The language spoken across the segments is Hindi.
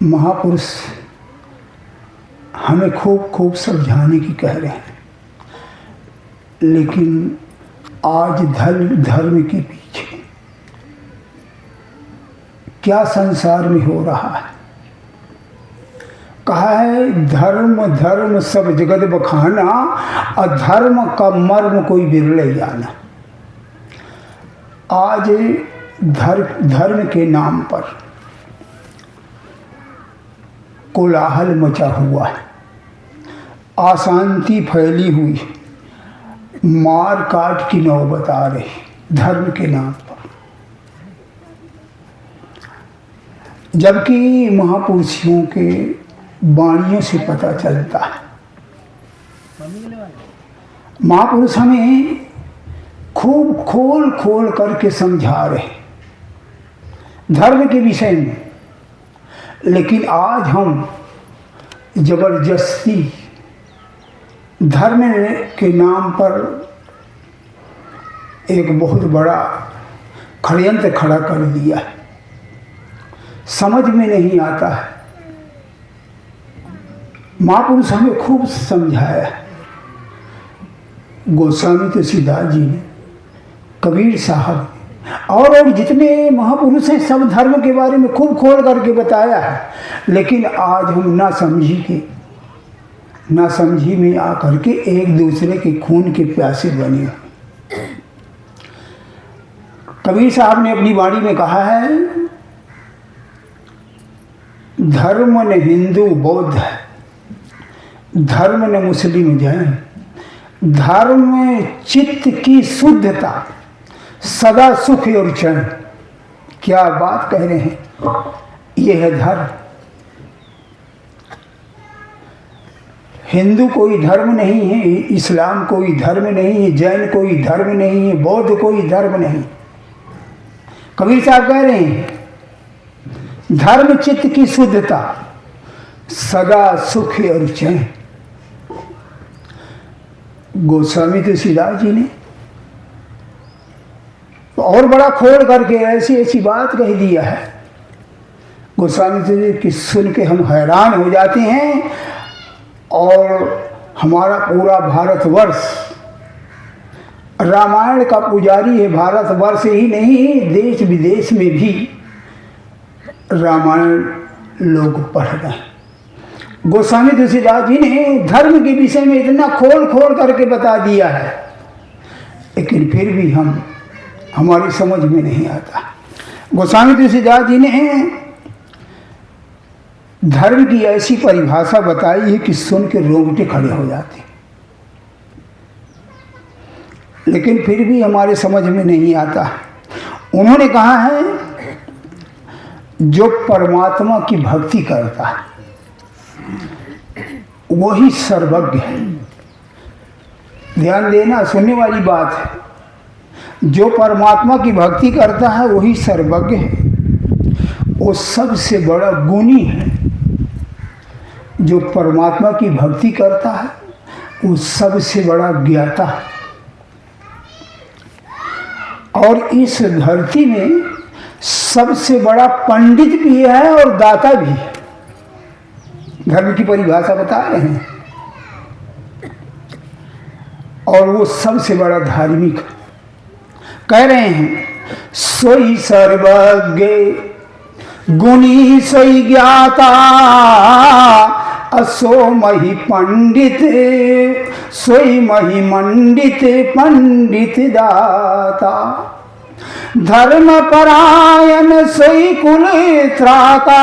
महापुरुष हमें खूब खूब समझाने की कह रहे हैं, लेकिन आज धर्म के पीछे क्या संसार में हो रहा है। कहा है धर्म धर्म सब जगत बखाना, अधर्म का मर्म कोई बिरले जाना। आज धर्म के नाम पर कोलाहल मचा हुआ है, अशांति फैली हुई, मार काट की नौबत आ रही धर्म के नाम पर। जबकि महापुरुषों के वाणियों से पता चलता है, महापुरुष हमें खूब खोल खोल करके समझा रहे धर्म के विषय में, लेकिन आज हम जबरदस्ती धर्म के नाम पर एक बहुत बड़ा षड्यंत्र खड़ा कर दिया है। समझ में नहीं आता है। महापुरुष हमें खूब समझाया है। गोस्वामी तुलसीदास जी ने, कबीर साहब और जितने महापुरुष हैं सब धर्म के बारे में खूब खोल करके बताया है, लेकिन आज हम ना समझी में आकर के एक दूसरे के खून के प्यासे बने। कबीर साहब ने अपनी वाणी में कहा है, धर्म न हिंदू बौद्ध है, धर्म न मुस्लिम जैन, धर्म चित्त की शुद्धता, सदा सुख और चैन। क्या बात कह रहे हैं, यह है धर्म। हिंदू कोई धर्म नहीं है, इस्लाम कोई धर्म नहीं है, जैन कोई धर्म नहीं है, बौद्ध कोई धर्म नहीं। कबीर साहब कह रहे हैं धर्म चित्त की शुद्धता, सदा सुख और चैन। गोस्वामी तुलसीदास जी ने और बड़ा खोल करके ऐसी ऐसी बात कह दिया है। गोस्वामी तुलसी की सुन के हम हैरान हो जाते हैं। और हमारा पूरा भारतवर्ष रामायण का पुजारी है। भारतवर्ष ही नहीं, देश विदेश में भी रामायण लोग पढ़ रहे हैं। गोस्वामी तुलसीदास जी ने धर्म के विषय में इतना खोल खोल करके बता दिया है, लेकिन फिर भी हमारी समझ में नहीं आता। गोस्वामी तुलसीदास जी ने धर्म की ऐसी परिभाषा बताई है कि सुन के रोंगटे खड़े हो जाते, लेकिन फिर भी हमारे समझ में नहीं आता। उन्होंने कहा है जो परमात्मा की भक्ति करता है वही सर्वज्ञ है। ध्यान देना, सुनने वाली बात है। जो परमात्मा की भक्ति करता है वही सर्वज्ञ है, वो सबसे बड़ा गुणी है। जो परमात्मा की भक्ति करता है वो सबसे बड़ा ज्ञाता है। और इस धरती में सबसे बड़ा पंडित भी है और दाता भी है। धर्म की परिभाषा बता रहे हैं। और वो सबसे बड़ा धार्मिक कह रहे हैं, सोई सर्वज्ञ गुणी सोई ज्ञाता, असो मही पंडित सोई मही मंडित पंडित दाता। धर्म परायण सोई कुल त्राता,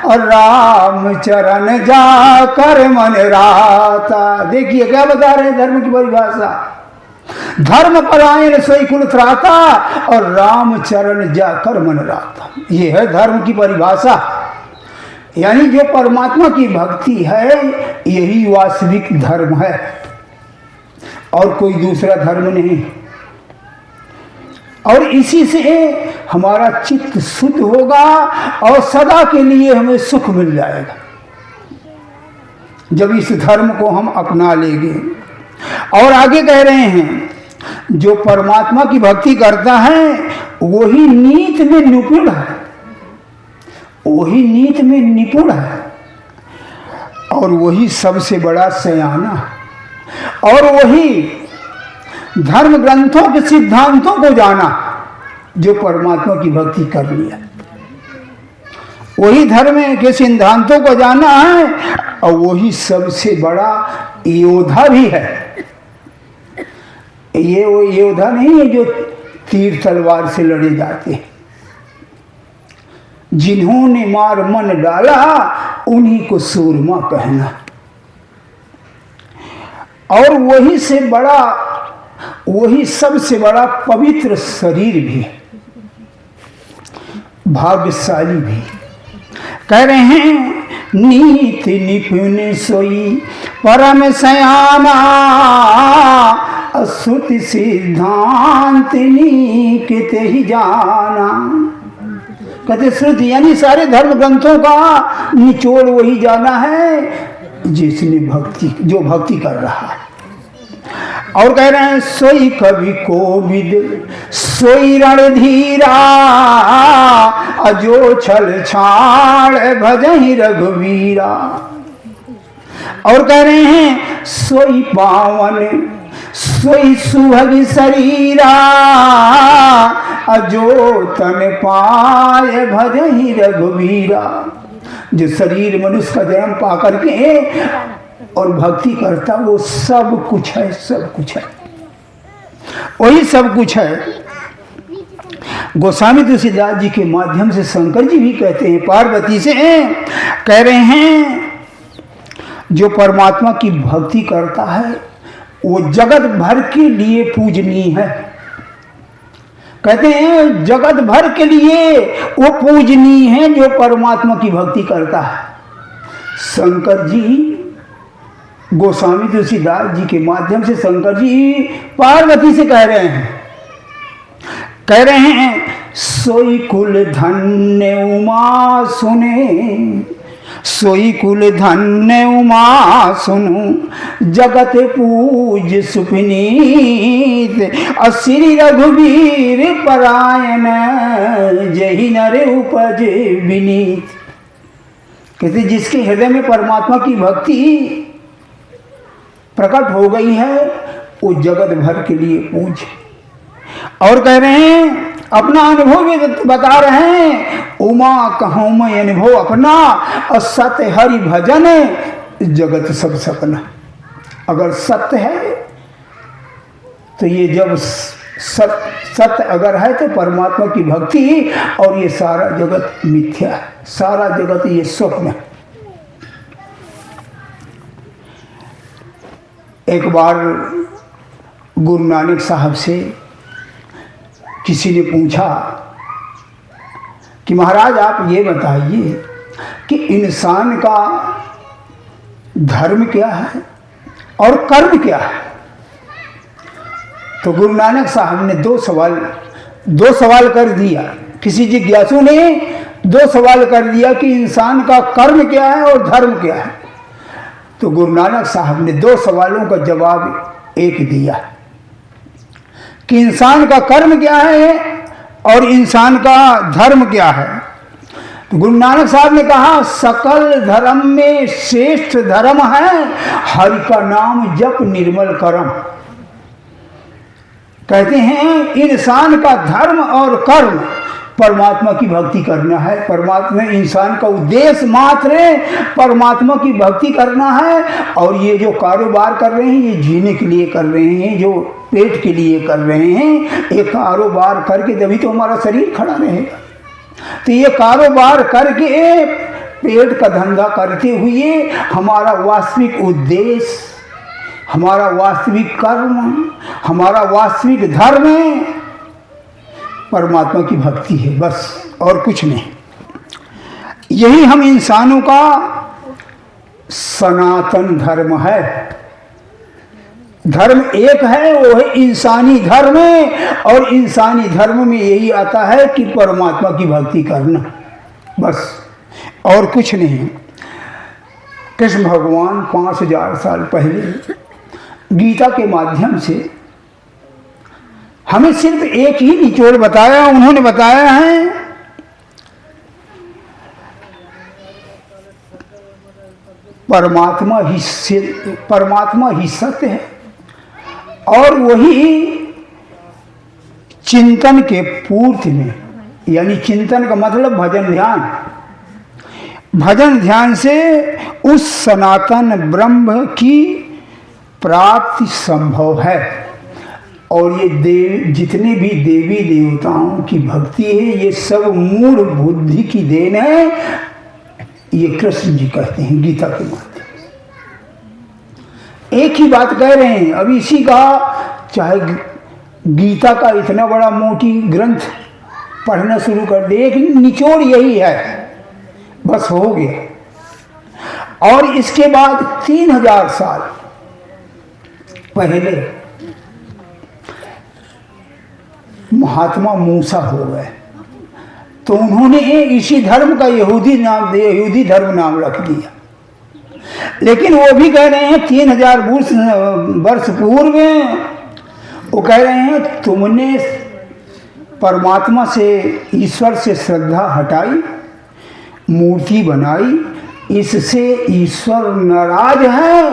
और राम चरण जाकर मन राता। देखिए क्या बता रहे हैं धर्म की परिभाषा। धर्म परायण सोई कुल त्राता, और राम चरण जाकर मन राता। ये है धर्म की परिभाषा। यानी जो परमात्मा की भक्ति है यही वास्तविक धर्म है, और कोई दूसरा धर्म नहीं। और इसी से हमारा चित्त शुद्ध होगा और सदा के लिए हमें सुख मिल जाएगा जब इस धर्म को हम अपना लेंगे। और आगे कह रहे हैं, जो परमात्मा की भक्ति करता है वही नीत में निपुण है, वही नीत में निपुण है, और वही सबसे बड़ा सयाना है, और वही धर्म ग्रंथों के सिद्धांतों को जाना जो परमात्मा की भक्ति कर लिया। वही धर्म के सिद्धांतों को जाना है और वही सबसे बड़ा योद्धा भी है। ये वो योद्धा नहीं है जो तीर तलवार से लड़े जाते हैं। जिन्होंने मार मन डाला उन्हीं को सूरमा कहना। और वही से बड़ा, वही सबसे बड़ा पवित्र शरीर भी है, भाग्यशाली भी। कह रहे हैं नीति निपुण सोई परम सयाना, श्रुति सिद्धांत नीकित ही जाना। कहते श्रुति यानी सारे धर्म ग्रंथों का निचोड़ वही जाना है जिसने भक्ति, जो भक्ति कर रहा है। और कह रहे हैं सोई कवि कोविद सोई रणधीरा, अजो छल छाड़ भजहि रघुवीरा। और कह रहे हैं सोई पावन सोई सुभग शरीरा, अजो तन पाए भजहि रघुवीरा। जो शरीर मनुष्य का जन्म पा करके और भक्ति करता वो सब कुछ है, सब कुछ है, वही सब कुछ है। गोस्वामी तुलसीदास जी के माध्यम से शंकर जी भी कहते हैं, पार्वती से कह रहे हैं जो परमात्मा की भक्ति करता है वो जगत भर के लिए पूजनीय है। कहते हैं जगत भर के लिए वो पूजनीय है जो परमात्मा की भक्ति करता है। शंकर जी गोस्वामी तुलसीदास जी के माध्यम से शंकर जी पार्वती से कह रहे हैं सोई कुल धन्य उमा सुने, सोई कुल धन्य उमा सुनु, जगत पूज सुपनीत, श्री रघुवीर परायण, जहि नर उपज विनीत। कहते जिसके हृदय में परमात्मा की भक्ति प्रकट हो गई है वो जगत भर के लिए पूज। और कह रहे हैं अपना अनुभव भी बता रहे हैं, उमा कहूँ मैं अनुभव अपना, और सत्य हरि भजन जगत सब सपना। अगर सत्य है तो ये जब सत्य अगर है तो परमात्मा की भक्ति, और ये सारा जगत मिथ्या है, सारा जगत ये स्वप्न है। एक बार गुरु नानक साहब से किसी ने पूछा कि महाराज आप ये बताइए कि इंसान का धर्म क्या है और कर्म क्या है। तो गुरु नानक साहब ने दो सवाल कर दिया। किसी जिज्ञासु ने दो सवाल कर दिया कि इंसान का कर्म क्या है और धर्म क्या है। तो गुरु नानक साहब ने दो सवालों का जवाब एक दिया कि इंसान का कर्म क्या है और इंसान का धर्म क्या है। तो गुरु नानक साहब ने कहा सकल धर्म में श्रेष्ठ धर्म है हरि का नाम जप निर्मल कर्म। कहते हैं इंसान का धर्म और कर्म परमात्मा की भक्ति करना है। परमात्मा इंसान का उद्देश्य मात्र परमात्मा की भक्ति करना है। और ये जो कारोबार कर रहे हैं ये जीने के लिए कर रहे हैं, जो पेट के लिए कर रहे हैं। ये कारोबार करके तभी तो हमारा शरीर खड़ा रहेगा। तो ये कारोबार करके पेट का धंधा करते हुए हमारा वास्तविक उद्देश्य, हमारा वास्तविक कर्म, हमारा वास्तविक धर्म परमात्मा की भक्ति है, बस और कुछ नहीं। यही हम इंसानों का सनातन धर्म है। धर्म एक है, वो है इंसानी धर्म। और इंसानी धर्म में यही आता है कि परमात्मा की भक्ति करना, बस और कुछ नहीं। कृष्ण भगवान 5000 साल पहले गीता के माध्यम से हमें सिर्फ एक ही निचोड़ बताया, उन्होंने बताया है परमात्मा ही सत्य है, और वही चिंतन के पूर्ति में, यानी चिंतन का मतलब भजन ध्यान, भजन ध्यान से उस सनातन ब्रह्म की प्राप्ति संभव है। और ये जितने भी देवी देवताओं की भक्ति है, ये सब मूढ़ बुद्धि की देन है, ये कृष्ण जी कहते हैं गीता के माध्यम से। एक ही बात कह रहे हैं। अब इसी का, चाहे गीता का इतना बड़ा मोटी ग्रंथ पढ़ना शुरू कर दे, एक निचोड़ यही है, बस हो गया। और इसके बाद 3000 साल पहले महात्मा मूसा हो गए, तो उन्होंने इसी धर्म का यहूदी धर्म नाम रख दिया। लेकिन वो भी कह रहे हैं 3000 वर्ष पूर्व, वो कह रहे हैं तुमने परमात्मा से, ईश्वर से श्रद्धा हटाई, मूर्ति बनाई, इससे ईश्वर नाराज है,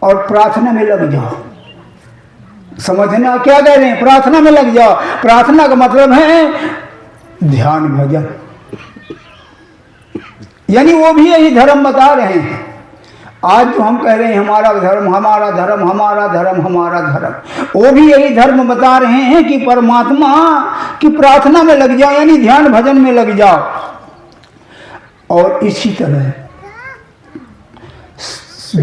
और प्रार्थना में लग जाओ। समझना क्या कह रहे हैं? प्रार्थना में लग जाओ। प्रार्थना का मतलब है ध्यान भजन, यानी वो भी यही धर्म बता रहे हैं। आज जो हम कह रहे हैं हमारा धर्म, हमारा धर्म, हमारा धर्म, हमारा धर्म, वो भी यही धर्म बता रहे हैं कि परमात्मा की प्रार्थना में लग जाओ, यानी ध्यान भजन में लग जाओ। और इसी तरह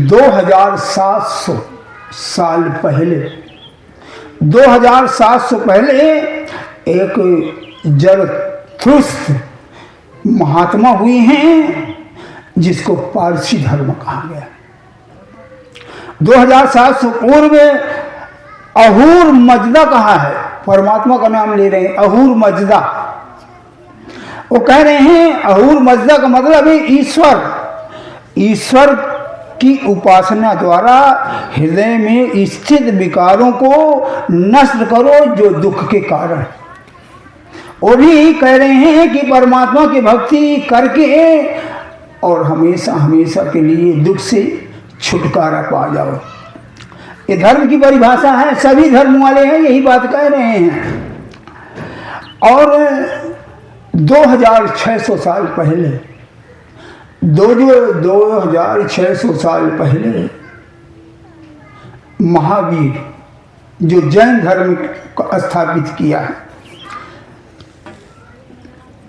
2700 साल पहले, 2700 पहले एक जरथुस्त्र महात्मा हुए हैं, जिसको पारसी धर्म कहा गया। 2700 पूर्व अहूर मजदा कहा है, परमात्मा का नाम ले रहे हैं, अहूर मजदा। वो कह रहे हैं अहूर मजदा का मतलब है ईश्वर, ईश्वर की उपासना द्वारा हृदय में स्थित विकारों को नष्ट करो जो दुख के कारण। वो भी कह रहे हैं कि परमात्मा की भक्ति करके और हमेशा हमेशा के लिए दुख से छुटकारा पा जाओ। ये धर्म की परिभाषा है, सभी धर्म वाले हैं यही बात कह रहे हैं। और 2600 साल पहले, 2600 साल पहले महावीर, जो जैन धर्म को स्थापित किया है,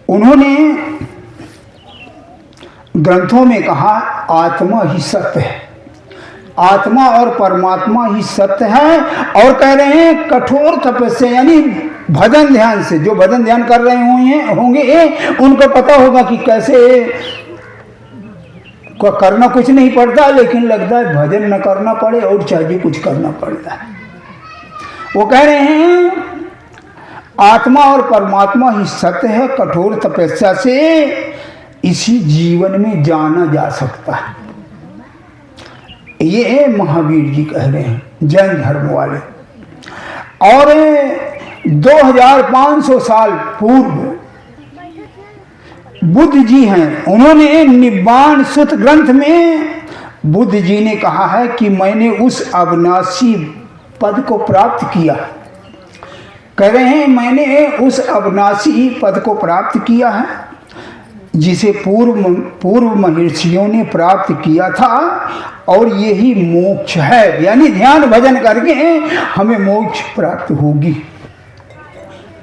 उन्होंने ग्रंथों में कहा आत्मा ही सत्य है, आत्मा और परमात्मा ही सत्य है। और कह रहे हैं कठोर तपस्या, यानी भजन ध्यान से, जो भजन ध्यान कर रहे होंगे उनको पता होगा कि कैसे करना कुछ नहीं पड़ता, लेकिन लगता है भजन न करना पड़े और चाहिए कुछ करना पड़ता है। वो कह रहे हैं आत्मा और परमात्मा ही सत्य है, कठोर तपस्या से इसी जीवन में जाना जा सकता है। ये महावीर जी कह रहे हैं, जैन धर्म वाले। और 2500 साल पूर्व बुद्ध जी हैं, उन्होंने निब्बाण सूत ग्रंथ में बुद्ध जी ने कहा है कि मैंने उस अविनाशी पद को प्राप्त किया। कह रहे हैं मैंने उस अविनाशी पद को प्राप्त किया है, जिसे पूर्व महर्षियों ने प्राप्त किया था, और यही मोक्ष है, यानी ध्यान भजन करके हमें मोक्ष प्राप्त होगी।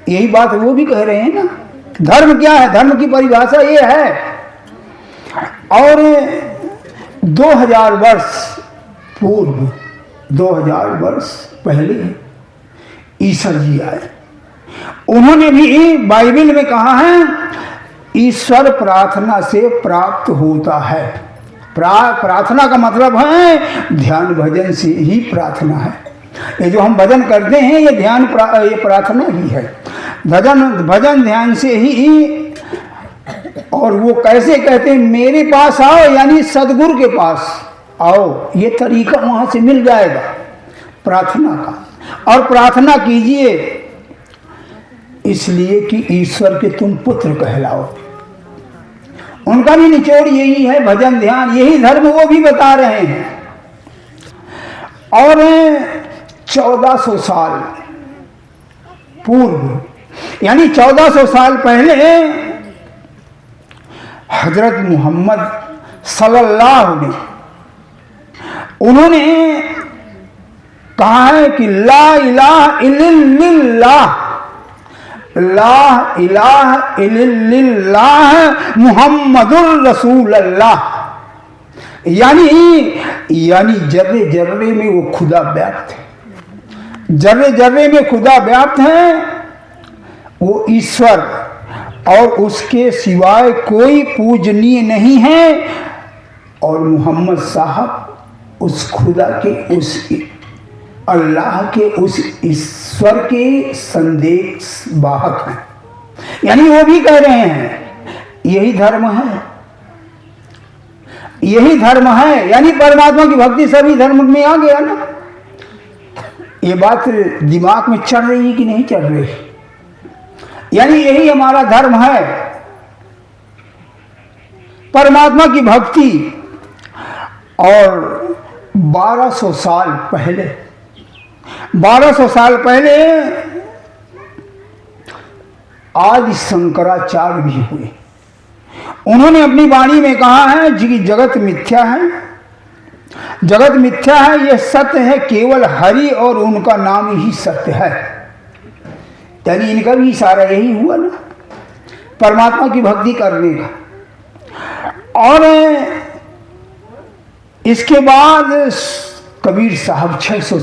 यही बात वो भी कह रहे हैं ना। धर्म क्या है? धर्म की परिभाषा ये है। और 2000 वर्ष पूर्व, 2000 वर्ष पहले ईसा जी आए, उन्होंने भी बाइबल में कहा है ईश्वर प्रार्थना से प्राप्त होता है। प्रार्थना का मतलब है ध्यान भजन से ही प्रार्थना है। ये जो हम भजन करते हैं ये ध्यान ये प्रार्थना ही है, भजन ध्यान से ही। और वो कैसे कहते हैं मेरे पास आओ, यानी सदगुरु के पास आओ, ये तरीका वहाँ से मिल जाएगा प्रार्थना का। और प्रार्थना कीजिए इसलिए कि ईश्वर के तुम पुत्र कहलाओ। उनका भी निचोड़ यही है, भजन ध्यान, यही धर्म वो भी बता रहे हैं। और 1400 साल पूर्व, यानी 1400 साल पहले हजरत मोहम्मद सल्लल्लाहु अलैहि उन्होंने कहा है कि ला इलाहा इल्लल्लाह, ला इलाहा इल्लल्लाह मुहम्मदुर रसूलुल्लाह। यानी जर्रे जर्रे में वो खुदा व्याप्त है, जर्रे जर्रे में खुदा व्याप्त है, वो ईश्वर और उसके सिवाय कोई पूजनीय नहीं है। और मोहम्मद साहब उस खुदा के, उस अल्लाह के, उस ईश्वर के संदेश वाहक हैं। यानी वो भी कह रहे हैं यही धर्म है, यही धर्म है। यानी परमात्मा की भक्ति सभी धर्म में आ गया ना। ये बात दिमाग में चढ़ रही है कि नहीं चढ़ रही? यानी यही हमारा धर्म है, परमात्मा की भक्ति। और 1200 साल पहले, 1200 साल पहले आदि शंकराचार्य भी हुए। उन्होंने अपनी वाणी में कहा है कि जगत मिथ्या है, जगत मिथ्या है, यह सत्य है केवल हरि और उनका नाम ही सत्य है। यानी इनका भी इशारा यही हुआ ना, परमात्मा की भक्ति करने का। और इसके बाद कबीर साहब 600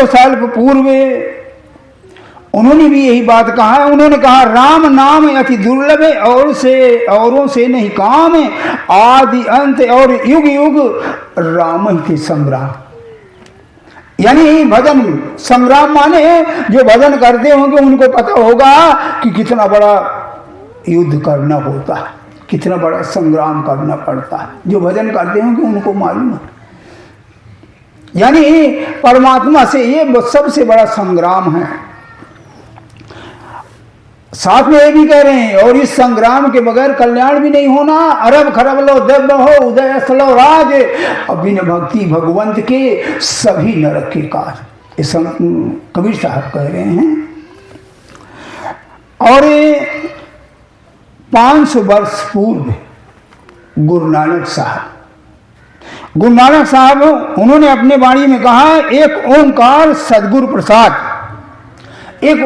साल पूर्व उन्होंने भी यही बात कहा है। उन्होंने कहा राम नाम अति दुर्लभ है, औरों से नहीं काम है, आदि अंत और युग युग राम ही के संग्राम। यानी भजन संग्राम माने जो भजन करते होंगे उनको पता होगा कि कितना बड़ा युद्ध करना होता है, कितना बड़ा संग्राम करना पड़ता है। जो भजन करते होंगे उनको मालूम है। यानी परमात्मा से ये सबसे बड़ा संग्राम है। साथ में ये भी कह रहे हैं और इस संग्राम के बगैर कल्याण भी नहीं होना। अरब खरब लो दब हो उदय असलो राज, बिन भक्ति भगवंत के सभी नरक के काज। इस कबीर साहब कह रहे हैं। और 500 वर्ष पूर्व गुरु नानक साहब उन्होंने अपने वाणी में कहा एक ओंकार सदगुरु प्रसाद। एक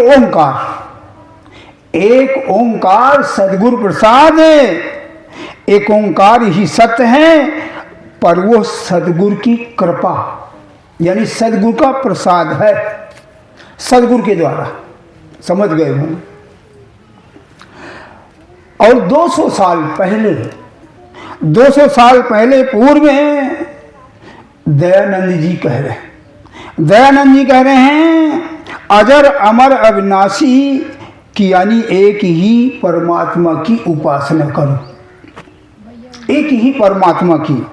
ओंकार सदगुरु प्रसाद, एक ओंकार ही सत्य है, पर वो सदगुरु की कृपा, यानी सदगुरु का प्रसाद है, सदगुरु के द्वारा। समझ गए होंगे। और 200 साल पहले पूर्व में दयानंद जी कह रहे हैं अजर अमर अविनाशी कि यानी एक ही परमात्मा की उपासना करो, एक ही परमात्मा की।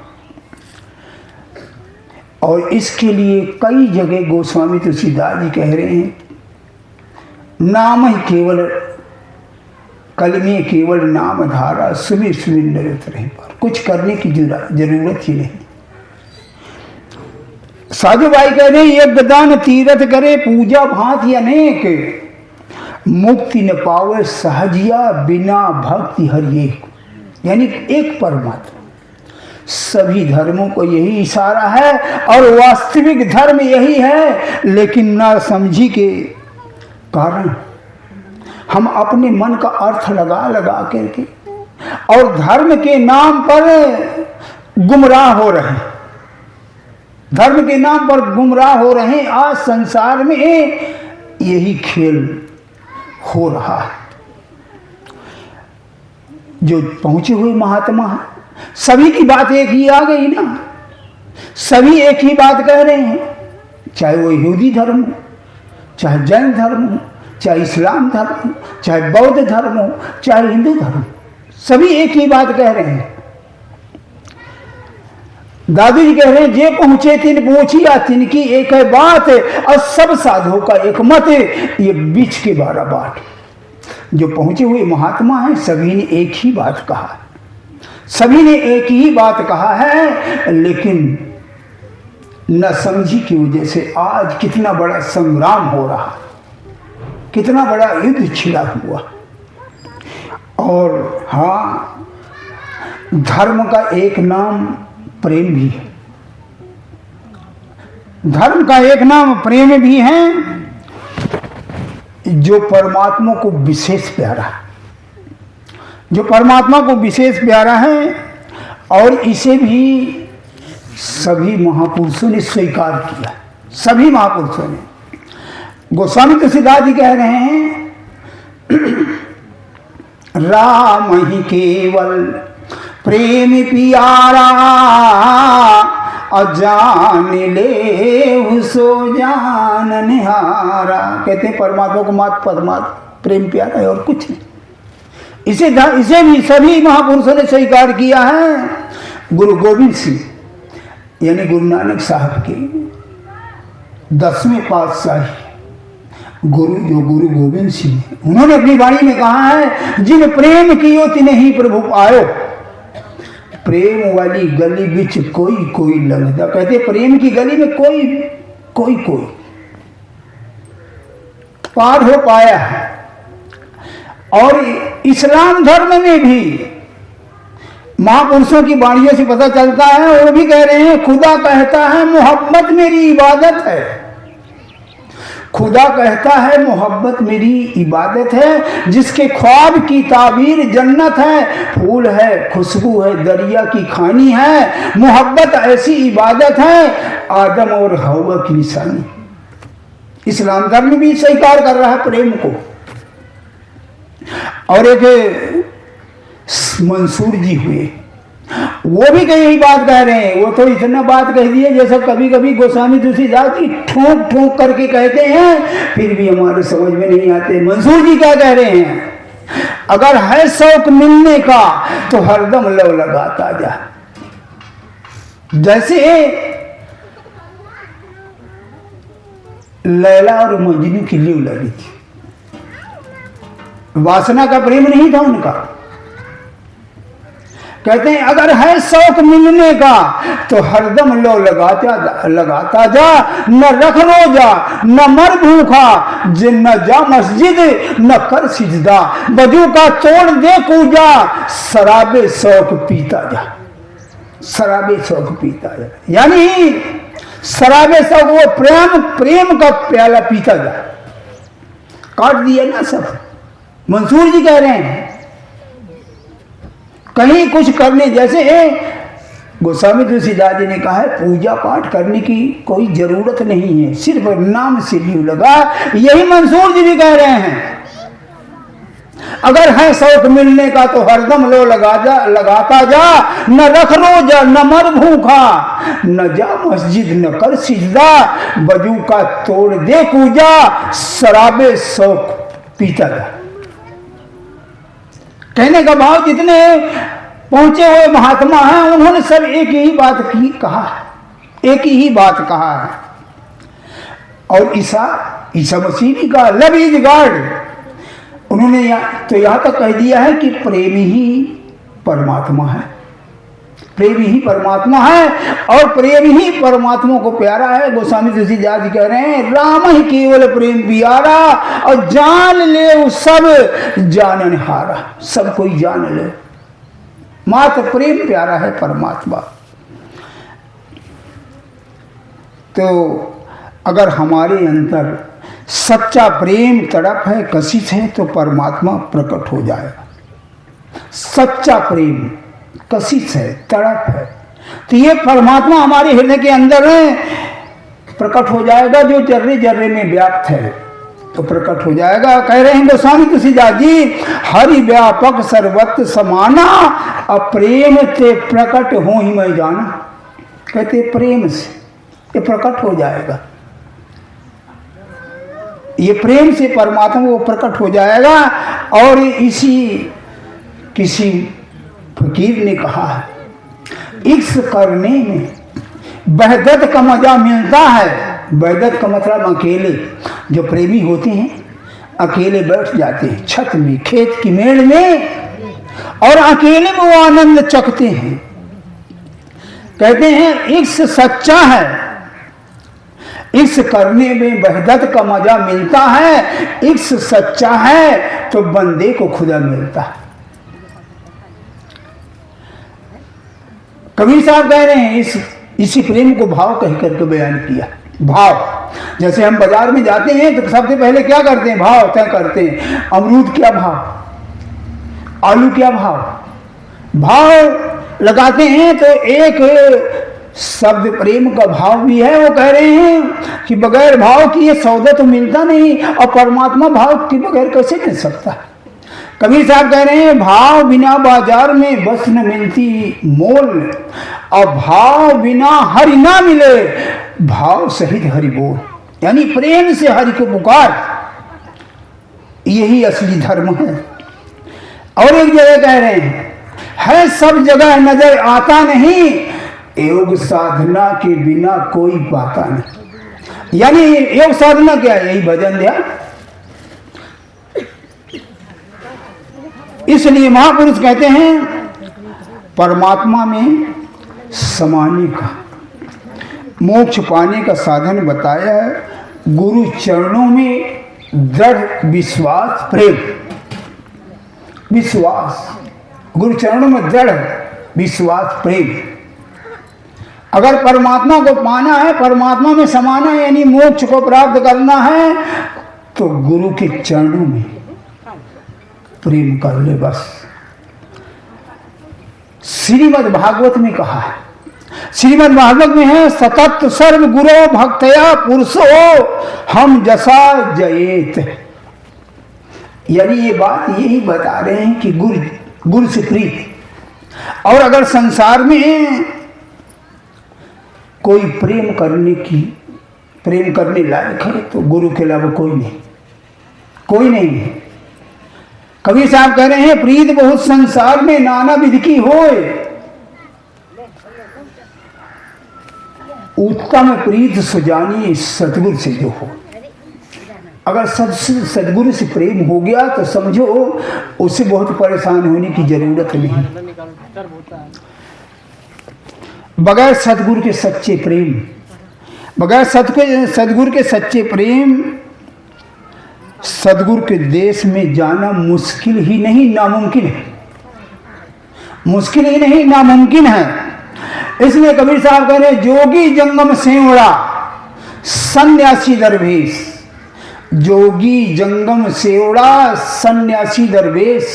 और इसके लिए कई जगह गोस्वामी तुलसीदास जी कह रहे हैं नाम ही केवल, कलमे केवल नाम धारा, सुबह सुबह निरत रहे, पर कुछ करने की जरूरत ही नहीं। साधुबाई कह रहे हैं यज्ञदान तीर्थ करे, पूजा भांति अनेक, मुक्ति न पावे सहजिया बिना भक्ति हर एक। यानी एक परमात्मा। सभी धर्मों को यही इशारा है और वास्तविक धर्म यही है, लेकिन ना समझी के कारण हम अपने मन का अर्थ लगा करके और धर्म के नाम पर गुमराह हो रहे हैं, धर्म के नाम पर गुमराह हो रहे हैं। आज संसार में यही खेल हो रहा है। जो पहुंचे हुए महात्मा हैं, सभी की बात एक ही आ गई ना, सभी एक ही बात कह रहे हैं, चाहे वो यहूदी धर्म हो, चाहे जैन धर्म हो, चाहे इस्लाम धर्म हो, चाहे बौद्ध धर्म हो, चाहे हिंदू धर्म, सभी एक ही बात कह रहे हैं। दादू जी कह रहे हैं जे पहुंचे तिन पहुंचिया तिनकी एक है बात और सब साधु का एक मत, ये बीच के 12 बाट। जो पहुंचे हुए महात्मा हैं सभी ने एक ही बात कहा, सभी ने एक ही बात कहा है, लेकिन न समझी की वजह से आज कितना बड़ा संग्राम हो रहा, कितना बड़ा युद्ध छिड़ा हुआ। और हाँ, धर्म का एक नाम प्रेम भी है, धर्म का एक नाम प्रेम भी है, जो परमात्मा को विशेष प्यारा है, जो परमात्मा को विशेष प्यारा है। और इसे भी सभी महापुरुषों ने स्वीकार किया, सभी महापुरुषों ने। गोस्वामी तुलसीदास जी कह रहे हैं, राम ही केवल प्रेम प्यारा, अजान ले सो जान निहारा। कहते हैं परमात्मा को मात्र परमात्मा प्रेम प्यारा है और कुछ नहीं। इसे भी सभी महापुरुषों ने स्वीकार किया है। गुरु गोविंद सिंह यानी गुरु नानक साहब के 10वें पातशाही जो गुरु गोविंद सिंह, उन्होंने अपनी वाणी में कहा है, जिन प्रेम कियो तिन्हें ही प्रभु आयो, प्रेम वाली गली बिच कोई कोई लगदा। कहते प्रेम की गली में कोई पार हो पाया है। और इस्लाम धर्म में भी महापुरुषों की वाणियों से पता चलता है, वो भी कह रहे हैं, खुदा कहता है मोहब्बत मेरी इबादत है, खुदा कहता है मोहब्बत मेरी इबादत है, जिसके ख्वाब की ताबीर जन्नत है, फूल है खुशबू है दरिया की खानी है, मोहब्बत ऐसी इबादत है आदम और हव्वा की निशानी। इस्लाम धर्म भी स्वीकार कर रहा है प्रेम को। और एक मंसूर जी हुए, वो भी कई बात कह रहे हैं। वो तो इतना बात कह दिए जैसा कभी कभी गोस्वामी तुलसीदास जी ठोक ठोक करके कहते हैं, फिर भी हमारे समझ में नहीं आते। मंसूर जी क्या कह रहे हैं, अगर है शौक मिलने का तो हरदम लव लगाता जा। जैसे लैला और मजनू की लिव लगी थी, वासना का प्रेम नहीं था उनका। कहते हैं अगर है शौक मिलने का तो हरदम लो लगाता जा, न रख रोजा न मर भूखा, न जा मस्जिद न कर सिजदा, बजू का तोड़ दे पूजा, शराबे शौक पीता जा, शराबे शौक पीता जा। यानी शराबे शौक वो प्रेम का प्याला पीता जा। काट दिया ना सब। मंसूर जी कह रहे हैं कहीं कुछ करने, जैसे गोस्वामी तुलसीदास जी ने कहा है पूजा पाठ करने की कोई जरूरत नहीं है, सिर्फ नाम से ल्यू लगा। यही मंसूर जी भी कह रहे हैं, अगर है शौक मिलने का तो हरदम लो लगाता जा, न रख रोजा न मर भूखा, न जा मस्जिद न कर सिजदा, बजू का तोड़ दे पूजा, शराबे शौक पीता जा। कहने का भाव जितने पहुंचे हुए महात्मा हैं उन्होंने सब एक ही बात कहा है, एक ही बात कहा है। और ईसा मसीह भी कहा लव इज गॉड। उन्होंने तो यहां तक कह दिया है कि प्रेम ही परमात्मा है, प्रेम ही परमात्मा है और प्रेम ही परमात्मा को प्यारा है। गोस्वामी तुलसीदास जी कह रहे हैं राम ही केवल प्रेम प्यारा, और जान ले सब जानन हारा, सब कोई जान ले, मात्र प्रेम प्यारा है परमात्मा। तो अगर हमारे अंदर सच्चा प्रेम तड़प है, कशिश है, तो परमात्मा प्रकट हो जाएगा। सच्चा प्रेम कशिश है, तड़प है, तो ये परमात्मा हमारे हृदय के अंदर है, प्रकट हो जाएगा। जो जर्रे जर्रे में व्याप्त है तो प्रकट हो जाएगा। कह रहे हैं गोस्वामी तुलसीदास जी, हरि व्यापक सर्वत्र समाना, अप्रेम ते प्रकट हो ही मैं जाना। कहते प्रेम से ये प्रकट हो जाएगा, ये प्रेम से परमात्मा वो प्रकट हो जाएगा। और इसी किसी फकीर ने कहा है, इक्स करने में वहदत का मजा मिलता है। वहदत का मतलब अकेले, जो प्रेमी होते हैं अकेले बैठ जाते हैं छत में, खेत की मेड़ में, और अकेले में वो आनंद चखते हैं। कहते हैं इक्स सच्चा है, इक्स करने में वहदत का मजा मिलता है। इक्स सच्चा है तो बंदे को खुदा मिलता है। कबीर साहब कह रहे हैं इसी प्रेम को भाव कह करके बयान किया। भाव, जैसे हम बाजार में जाते हैं तो सबसे पहले क्या करते हैं? भाव तय करते हैं। अमरूद क्या भाव, आलू क्या भाव, भाव लगाते हैं। तो एक शब्द प्रेम का भाव भी है। वो कह रहे हैं कि बगैर भाव की ये सौदा तो मिलता नहीं, और परमात्मा भाव के बगैर कैसे मिल सकता है। कबीर साहब कह रहे हैं भाव बिना बाजार में बस न मिलती मोल, और भाव बिना हरि ना मिले, भाव सहित हरि बोल। यानी प्रेम से हरि को पुकार, यही असली धर्म है। और एक जगह कह रहे हैं है सब जगह नजर आता नहीं, योग साधना के बिना कोई पाता नहीं। यानी योग साधना क्या है? यही भजन ध्यान। इसलिए महापुरुष कहते हैं परमात्मा में समाने का, मोक्ष पाने का साधन बताया है गुरु चरणों में दृढ़ विश्वास, प्रेम, विश्वास, गुरु चरणों में दृढ़ विश्वास, प्रेम। अगर परमात्मा को पाना है, परमात्मा में समाना है, यानी मोक्ष को प्राप्त करना है, तो गुरु के चरणों में प्रेम कर ले बस। श्रीमद् भागवत में कहा है, श्रीमद् भागवत में है सतत सर्व गुरो भक्तया पुरुषो हम जसा जयेत। यानी ये बात यही बता रहे हैं कि गुरु से प्रीत। और अगर संसार में कोई प्रेम करने लायक है तो गुरु के अलावा कोई नहीं, कोई नहीं है। कबीर साहब कह रहे हैं प्रीत बहुत संसार में नाना विधि की होए, उत्तम प्रीत सुजानी सतगुरु से जो हो। अगर सदगुरु से प्रेम हो गया तो समझो उससे बहुत परेशान होने की जरूरत नहीं। बगैर सदगुरु के सच्चे प्रेम, बगैर सदगुरु के सच्चे प्रेम, सदगुरु के देश में जाना मुश्किल ही नहीं नामुमकिन है, मुश्किल ही नहीं नामुमकिन है। इसलिए कबीर साहब कह रहे जोगी जंगम सेवड़ा सन्यासी दरवेश, जोगी जंगम सेवड़ा सन्यासी दरवेश,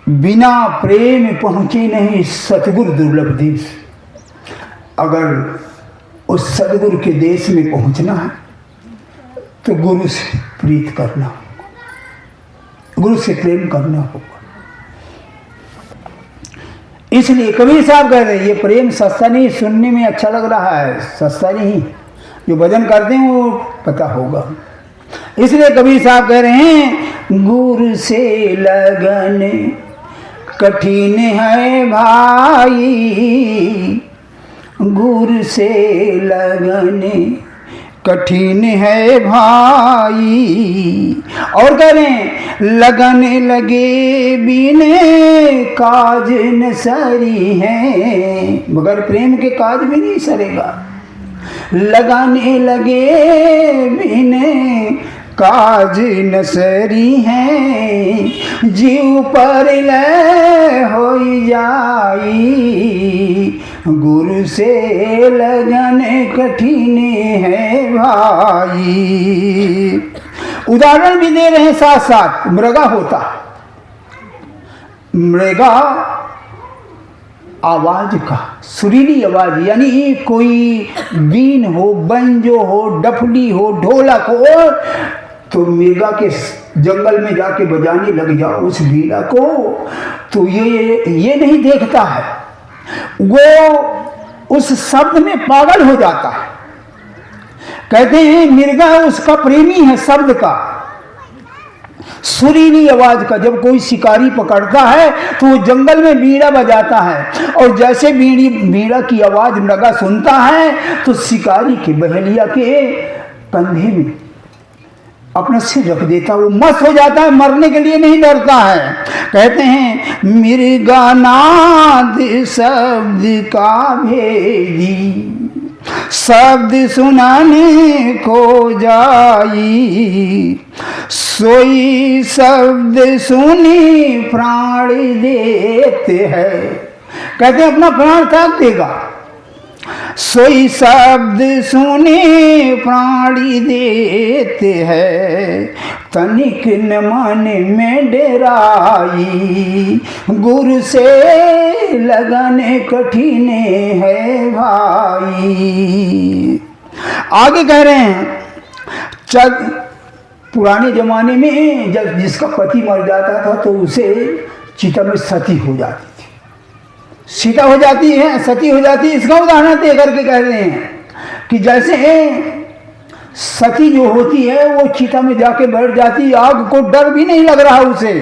बिना प्रेम पहुंचे नहीं सतगुरु दुर्लभ देश। अगर उस सतगुरु के देश में पहुंचना है तो गुरु से प्रीत करना, गुरु से प्रेम करना होगा। इसलिए कबीर साहब कह रहे हैं ये प्रेम सस्ता नहीं, सुनने में अच्छा लग रहा है, सस्ता नहीं, जो भजन करते हैं वो पता होगा। इसलिए कबीर साहब कह रहे हैं गुरु से लगन कठिन है भाई, गुरु से लगन कठिन है भाई। और कह रहे हैं लगन लगे बिने काज न सरी है, मगर प्रेम के काज भी नहीं सरेगा। लगाने लगे बिने काज न सरी है, जीव पर ले हो जाई, गुरु से लगन कठिन है भाई। उदाहरण भी दे रहे हैं साथ साथ। मृगा होता, मृगा आवाज का, सुरीली आवाज, यानी कोई बीन हो, बंजो हो, डफली हो, ढोलक हो, तो मृगा के जंगल में जाके बजाने लग जाओ उस बीना को, तो ये नहीं देखता है, वो उस शब्द में पागल हो जाता है। कहते हैं मृगा उसका प्रेमी है शब्द का, सुरीली आवाज का। जब कोई शिकारी पकड़ता है तो वो जंगल में बीड़ा बजाता है, और जैसे बीड़ा की आवाज मृगा सुनता है तो शिकारी के बहेलिया के कंधे में अपना सिर रख देता, वो मस्त हो जाता है, मरने के लिए नहीं डरता है। कहते हैं मृगा नाद शब्द का भेदी, शब्द सुनाने को जाई, सोई शब्द सुनी प्राण देते हैं। कहते हैं अपना प्राण त्याग देगा। सोई शब्द सुने प्राणी देते हैं, तनिक न मन में डेराई, गुरु से लगाने कठिन है भाई। आगे कह रहे हैं पुराने जमाने में जब जिसका पति मर जाता था तो उसे चिता में सती हो जाती थी, सीता हो जाती है, सती हो जाती है। इसका उदाहरण दे करके कह रहे हैं कि जैसे सती जो होती है वो चिता में जाके बैठ जाती, आग को डर भी नहीं लग रहा उसे।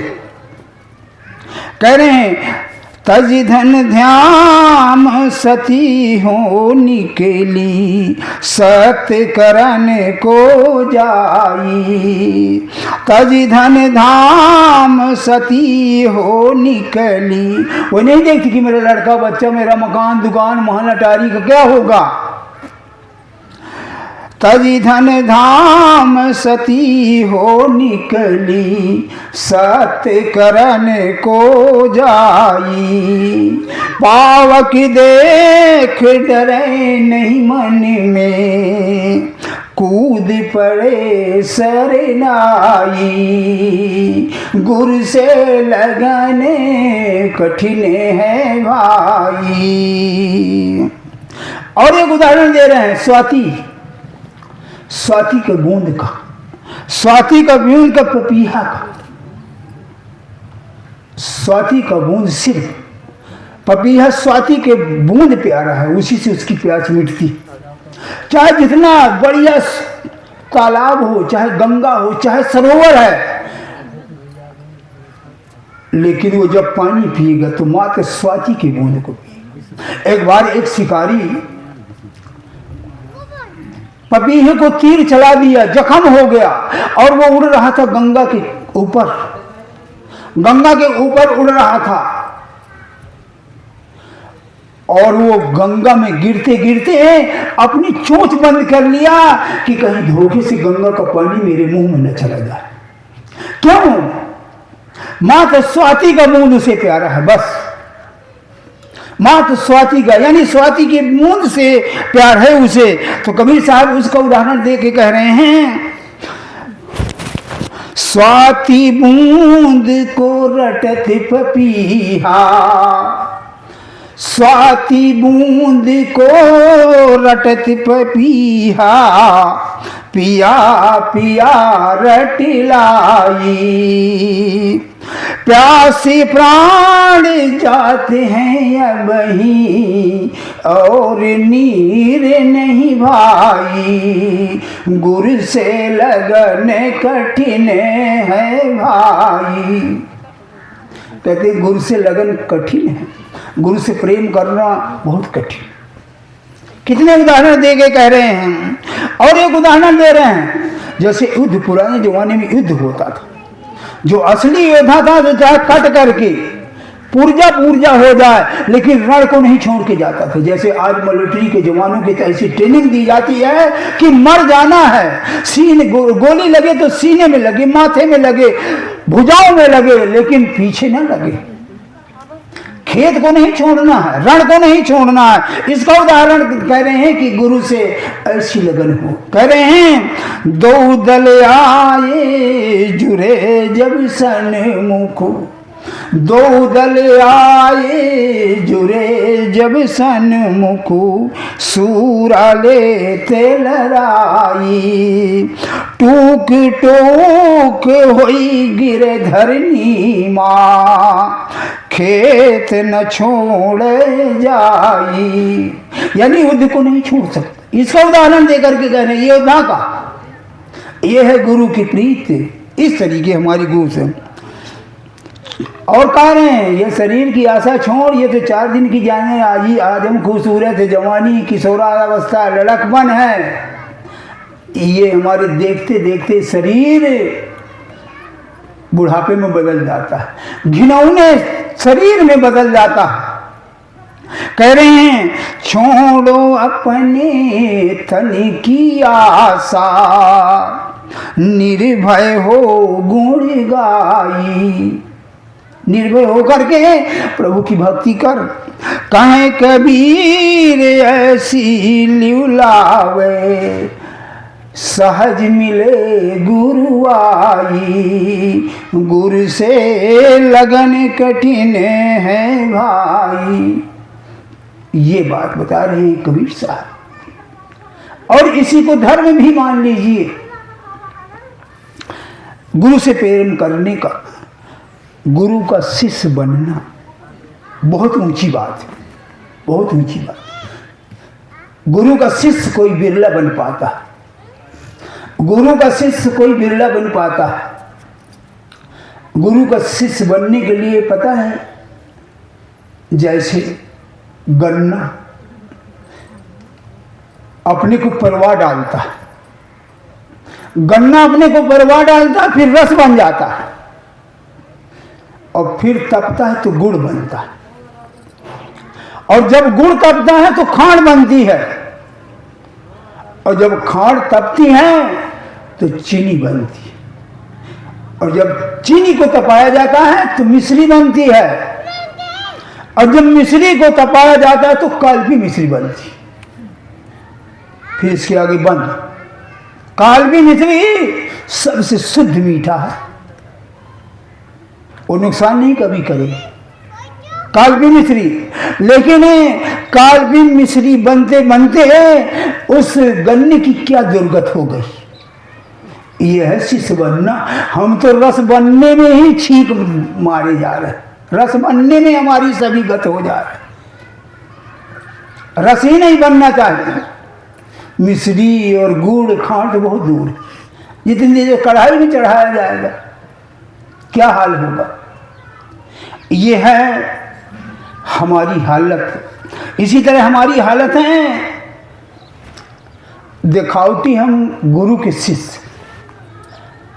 कह रहे हैं तज धन ध्यान सती हो निकली, सत्य करन को जाई, तज धन धाम सती हो निकली। वो नहीं देखती कि मेरा लड़का बच्चा, मेरा मकान दुकान महल अटारी का क्या होगा। तज धन धाम सती हो निकली, सत्य करन को जाई, पावक देख डरे नहीं मन में, कूद पड़े सरनाई, गुरु से लगने कठिन है भाई। और एक उदाहरण दे रहे हैं स्वाति के बूंद का, स्वाति का बूंद का पपीहा का। स्वाति का बूंद सिर्फ पपीहा स्वाति के बूंद प्यारा है, उसी से उसकी प्यास मिटती। चाहे जितना बढ़िया तालाब हो, चाहे गंगा हो, चाहे सरोवर है, लेकिन वो जब पानी पिएगा तो मात्र स्वाति के बूंद को पिएगा। एक बार एक शिकारी पपीहे को तीर चला दिया, जख्म हो गया और वो उड़ रहा था गंगा के ऊपर, गंगा के ऊपर उड़ रहा था, और वो गंगा में गिरते गिरते अपनी चोंच बंद कर लिया कि कहीं धोखे से गंगा का पानी मेरे मुंह में न चला जाए। क्यों? मात्र स्वाति का बूंद उसे प्यारा है, बस मात्र स्वाति का, यानी स्वाति के बूंद से प्यार है उसे। तो कबीर साहब उसका उदाहरण दे के कह रहे हैं स्वाति बूंद को रटत पपीहा, स्वाति बूंद को रटत पपीहा, पिया पिया रटिलाई, प्यासी प्राण जाते हैं अब ही और नीर नहीं भाई, गुरु से लगन कठिन है भाई। कहते गुरु से लगन कठिन है, गुरु से प्रेम करना बहुत कठिन। कितने उदाहरण दे के कह रहे हैं। और एक उदाहरण दे रहे हैं, जैसे युद्ध, पुराने जमाने में युद्ध होता था, जो असली योद्धा था तो चाहे कट करके पुर्जा हो जाए लेकिन रण को नहीं छोड़ के जाता था। जैसे आज मिलिट्री के जवानों की ऐसी ट्रेनिंग दी जाती है कि मर जाना है, सीने गोली लगे तो सीने में लगे, माथे में लगे, भुजाओं में लगे, लेकिन पीछे न लगे। खेत को नहीं छोड़ना है, रण को नहीं छोड़ना है। इसका उदाहरण कह रहे हैं कि गुरु से ऐसी लगन हो। कह रहे हैं दो दल आए जुरे जब सन्मुख, दो दल आए जुरे जब सन्मुख, सूरा लेते लड़ाई, टूक टूक होई गिरे धरनी माँ, खेत न छोड़ जाई। यानी युद्ध को नहीं छोड़ सकते। इसका उदाहरण देकर के कह रहे हैं योद्धा का, यह है गुरु की प्रीत, इस तरीके हमारी गूंज है। और कह रहे हैं ये शरीर की आशा छोड़, ये तो 4 दिन की जाने, आज हम खूबसूरत है, जवानी किशोरावस्था लड़कपन है, ये हमारे देखते देखते शरीर बुढ़ापे में बदल जाता है, घिनौने शरीर में बदल जाता है। कह रहे हैं छोड़ो अपने तन की आशा, निर्भय हो गुण गाई, निर्भय होकर के प्रभु की भक्ति कर। कहे कबीर ऐसी लिउलावे, सहज मिले गुरु आई, गुरु से लगन कठिन है भाई। ये बात बता रहे हैं कबीर साहब। और इसी को धर्म भी मान लीजिए, गुरु से प्रेम करने का, गुरु का शिष्य बनना बहुत ऊंची बात है, बहुत ऊंची बात। गुरु का शिष्य कोई बिरला बन पाता, गुरु का शिष्य कोई बिरला बन पाता। गुरु का शिष्य बनने के लिए पता है, जैसे गन्ना अपने को परवा डालता, गन्ना अपने को परवा डालता, फिर रस बन जाता है, और फिर तपता है तो गुड़ बनता है, और जब गुड़ तपता है तो खांड बनती है, और जब खांड तपती है तो चीनी बनती है, और जब चीनी को तपाया जाता है तो मिश्री बनती है, और जब मिश्री को तपाया जाता है तो काल्पी मिश्री बनती है। फिर इसके आगे बंद। काल्पी मिश्री सबसे शुद्ध मीठा है, वो नुकसान नहीं कभी करे, काल्पी मिश्री। लेकिन काल्पी मिश्री बनते बनते उस गन्ने की क्या दुर्गत हो गई। ये है शिष्य बनना। हम तो रस बनने में ही छींक मारे जा रहे हैं, रस बनने में हमारी सभी गत हो जा रहे हैं। रस ही नहीं बनना चाहिए। मिश्री और गुड़ खांड बहुत दूर है। जितनी देर कढ़ाई में चढ़ाया जाएगा क्या हाल होगा। ये है हमारी हालत। इसी तरह हमारी हालत है, दिखावटी हम गुरु के शिष्य,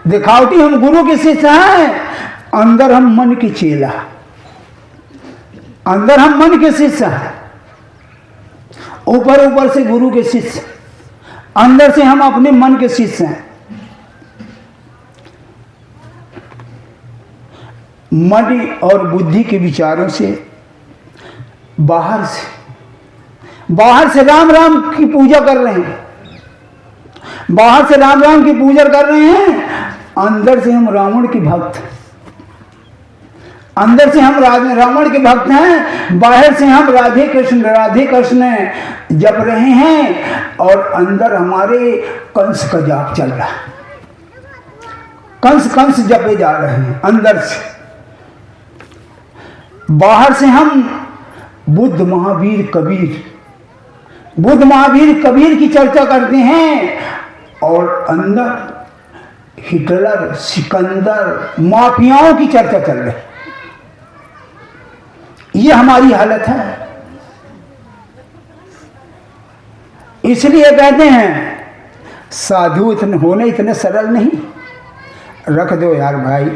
दिखावटी हम गुरु के शिष्य हैं, अंदर हम मन के चेला, अंदर हम मन के शिष्य हैं। ऊपर ऊपर से गुरु के शिष्य, अंदर से हम अपने मन के शिष्य हैं। मन और बुद्धि के विचारों से बाहर से राम राम की पूजा कर रहे हैं, बाहर से राम राम की पूजा कर रहे हैं, अंदर से हम रावण के भक्त, अंदर से हम रावण के भक्त हैं, बाहर से हम राधे कृष्ण जप रहे हैं, और अंदर हमारे कंस का जाप चल रहा है। कंस जपे जा रहे हैं अंदर से। बाहर से हम बुद्ध महावीर कबीर की चर्चा करते हैं, और अंदर हिटलर सिकंदर माफियाओं की चर्चा चल रही है। ये हमारी हालत है। इसलिए कहते हैं साधु होने इतने सरल नहीं। रख दो यार भाई,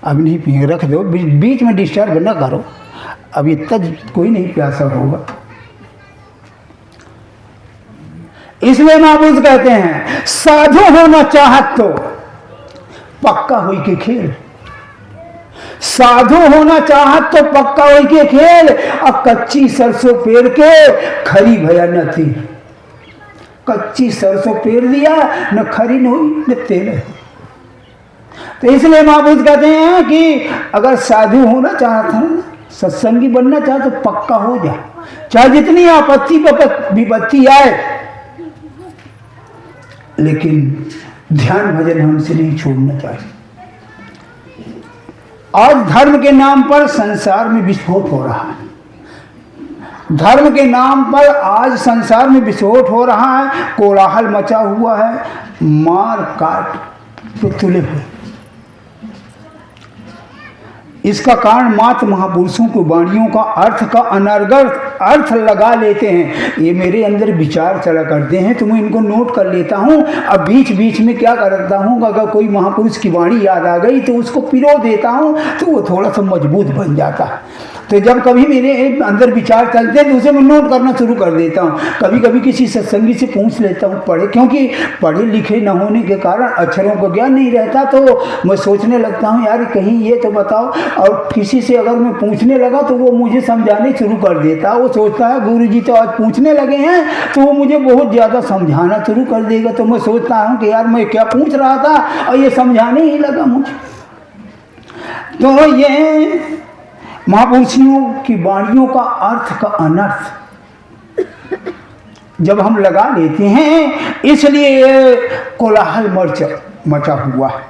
अब नहीं पिए, रख दो, बीच में डिस्टर्ब न करो, अब इतना कोई नहीं प्यासा होगा। इसलिए महापुरुष कहते हैं साधु होना चाहत तो पक्का हुई के खेल, साधु होना चाहत तो पक्का हुई के खेल। अब कच्ची सरसों पेड़ के खरी भया न थी, कच्ची सरसों पेड़ दिया न खरी न हुई न तेल है। तो इसलिए महापुरुष कहते हैं कि अगर साधु होना चाहता है, सत्संगी बनना चाहता तो पक्का हो जा, चाहे जितनी आपत्ति विपत्ति आए, लेकिन ध्यान भजन हमसे नहीं छोड़ना चाहिए। आज धर्म के नाम पर संसार में विस्फोट हो रहा है, धर्म के नाम पर आज संसार में विस्फोट हो रहा है, कोलाहल मचा हुआ है, मार काट तो तुले हुए। इसका कारण मात्र महापुरुषों की वाणियों का अर्थ का अनर्गल अर्थ लगा लेते हैं। ये मेरे अंदर विचार चला करते हैं तो मैं इनको नोट कर लेता हूँ। अब बीच बीच में क्या करता हूँ, अगर कोई महापुरुष की वाणी याद आ गई तो उसको पिरो देता हूँ तो वो थोड़ा सा मजबूत बन जाता है। तो जब कभी मेरे अंदर विचार चलते हैं तो उसे मैं नोट करना शुरू कर देता हूँ। कभी कभी किसी सत्संगी से पूछ लेता हूँ क्योंकि पढ़े लिखे न होने के कारण अक्षरों का ज्ञान नहीं रहता, तो मैं सोचने लगता हूँ यार कहीं ये तो बताओ। और किसी से अगर मैं पूछने लगा तो वो मुझे समझाने शुरू कर देता। वो सोचता है गुरुजी तो आज पूछने लगे हैं तो वो मुझे बहुत ज़्यादा समझाना शुरू कर देगा। तो मैं सोचता हूँ कि यार मैं क्या पूछ रहा था और ये समझाने ही लगा मुझे। तो ये महापुरुषों की वाणियों का अर्थ का अनर्थ जब हम लगा लेते हैं, इसलिए ये कोलाहल मचा हुआ है।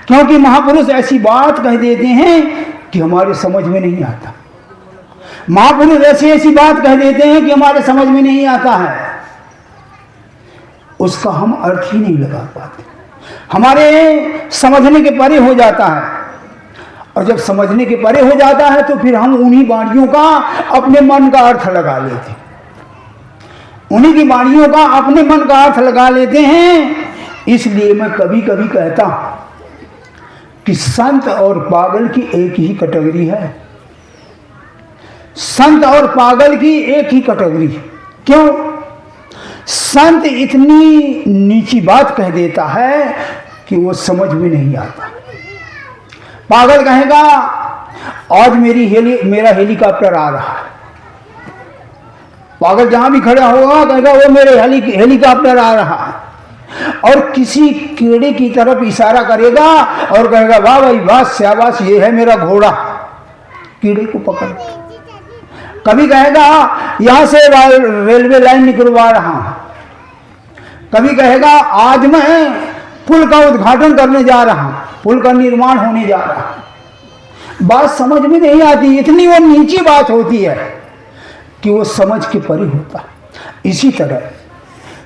क्योंकि महापुरुष ऐसी बात कह देते हैं कि हमारे समझ में नहीं आता। महापुरुष ऐसी बात कह देते हैं कि हमारे समझ में नहीं आता है, उसका हम अर्थ ही नहीं लगा पाते, हमारे समझने के परे हो जाता है। और जब समझने के परे हो जाता है तो फिर हम उन्हीं वाणियों का अपने मन का अर्थ लगा लेते हैं, उन्हीं की वाणियों का अपने मन का अर्थ लगा लेते हैं। इसलिए मैं कभी कभी कहता हूं कि संत और पागल की एक ही कैटेगरी है। संत और पागल की एक ही कैटेगरी है। क्यों? संत इतनी नीची बात कह देता है कि वो समझ में नहीं आता। पागल कहेगा आज मेरा हेलीकॉप्टर आ रहा है। पागल जहां भी खड़ा होगा कहेगा वो मेरे हेलीकॉप्टर आ रहा है, और किसी कीड़े की तरफ इशारा करेगा और कहेगा वाह भाई वाह शाबाश ये है मेरा घोड़ा, कीड़े को पकड़। कभी कहेगा यहां से रेलवे लाइन निकलवा रहा हूं, कभी कहेगा आज मैं पुल का उद्घाटन करने जा रहा हूं, पुल का निर्माण होने जा रहा है। बात समझ में नहीं आती, इतनी वो नीची बात होती है कि वो समझ के परे होता है। इसी तरह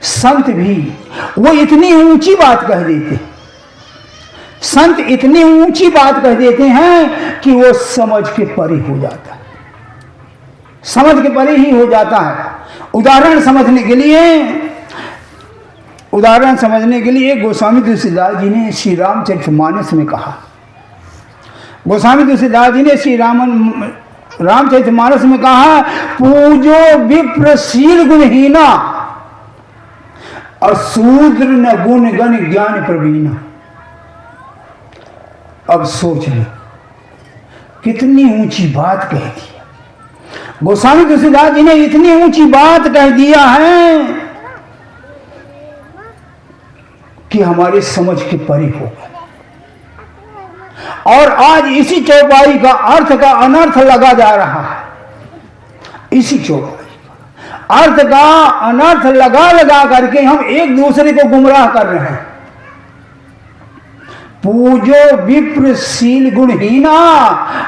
संत भी वो इतनी ऊंची बात कह देते, संत इतनी ऊंची बात कह देते हैं कि वो समझ के परे हो जाता है, समझ के परे ही हो जाता है। उदाहरण समझने के लिए गोस्वामी तुलसीदास जी ने श्री रामचरितमानस में कहा। गोस्वामी तुलसीदास जी ने श्री रामचरितमानस में कहा, पूजो विप्रशील गुणहीना और शूद्र न गुण गण ज्ञान प्रवीणा। अब सोच लो कितनी ऊंची बात कह दी। गोस्वामी तुलसीदास जी ने इतनी ऊंची बात कह दिया है कि हमारे समझ के परे हो गए। और आज इसी चौपाई का अर्थ का अनर्थ लगा जा रहा है। इसी चौपाई का अर्थ का अनर्थ लगा करके हम एक दूसरे को गुमराह कर रहे हैं। पूजो विप्रशील गुणहीना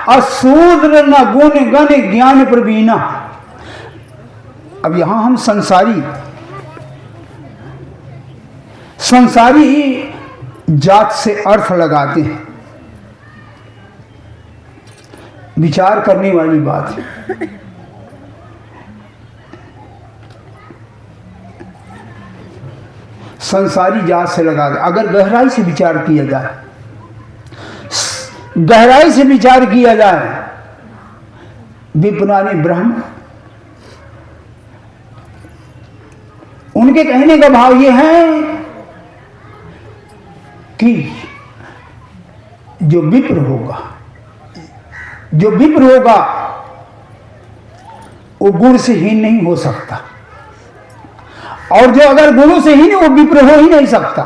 अशूद्र न गुण गण ज्ञान प्रवीणा। अब यहां हम संसारी जात से अर्थ लगाते हैं। विचार करने वाली बात है। संसारी जात से लगा दे। अगर गहराई से विचार किया जाए, गहराई से विचार किया जाए, विपुरानी ब्रह्म, उनके कहने का भाव यह है कि जो विप्र होगा वो गुण से हीन नहीं हो सकता, और जो अगर गुणों से हीन है वो विप्र हो ही नहीं सकता।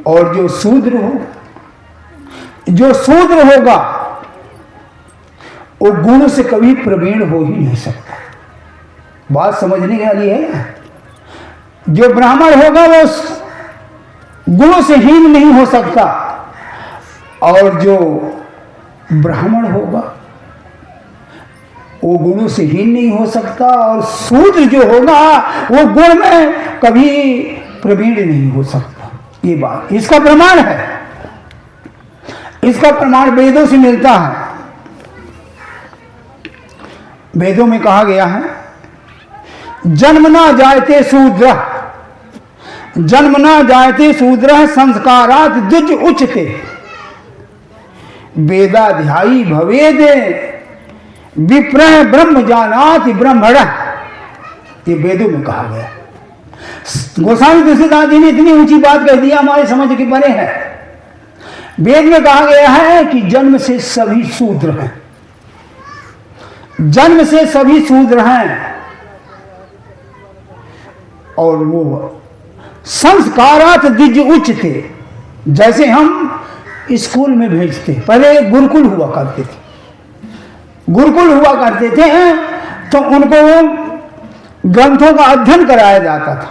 और जो शूद्र होगा वो गुण से कभी प्रवीण हो ही नहीं सकता। बात समझने वाली है। जो ब्राह्मण होगा वो गुणों से हीन नहीं हो सकता, और जो ब्राह्मण होगा वो गुणों से हीन नहीं हो सकता, और शूद्र जो होगा वो गुण में कभी प्रवीण नहीं हो सकता। ये बात, इसका प्रमाण है, इसका प्रमाण वेदों से मिलता है। वेदों में कहा गया है, जन्मना जायते शूद्र, जन्मना जायते शूद्र संस्कारात् द्विज उच्यते, वेदाध्यायी भवेद विप्रः ब्रह्म जानाति ब्रह्मण। ये वेदों में कहा गया। गोस्वामी तुलसीदास जी ने इतनी ऊंची बात कह दी, हमारे समझ के परे है। वेद में कहा गया है कि जन्म से सभी शूद्र हैं, जन्म से सभी शूद्र हैं, और वो संस्कारात् द्विज उच्यते। जैसे हम स्कूल में भेजते, पहले गुरुकुल हुआ करते थे, गुरुकुल हुआ करते थे, तो उनको ग्रंथों का अध्ययन कराया जाता था,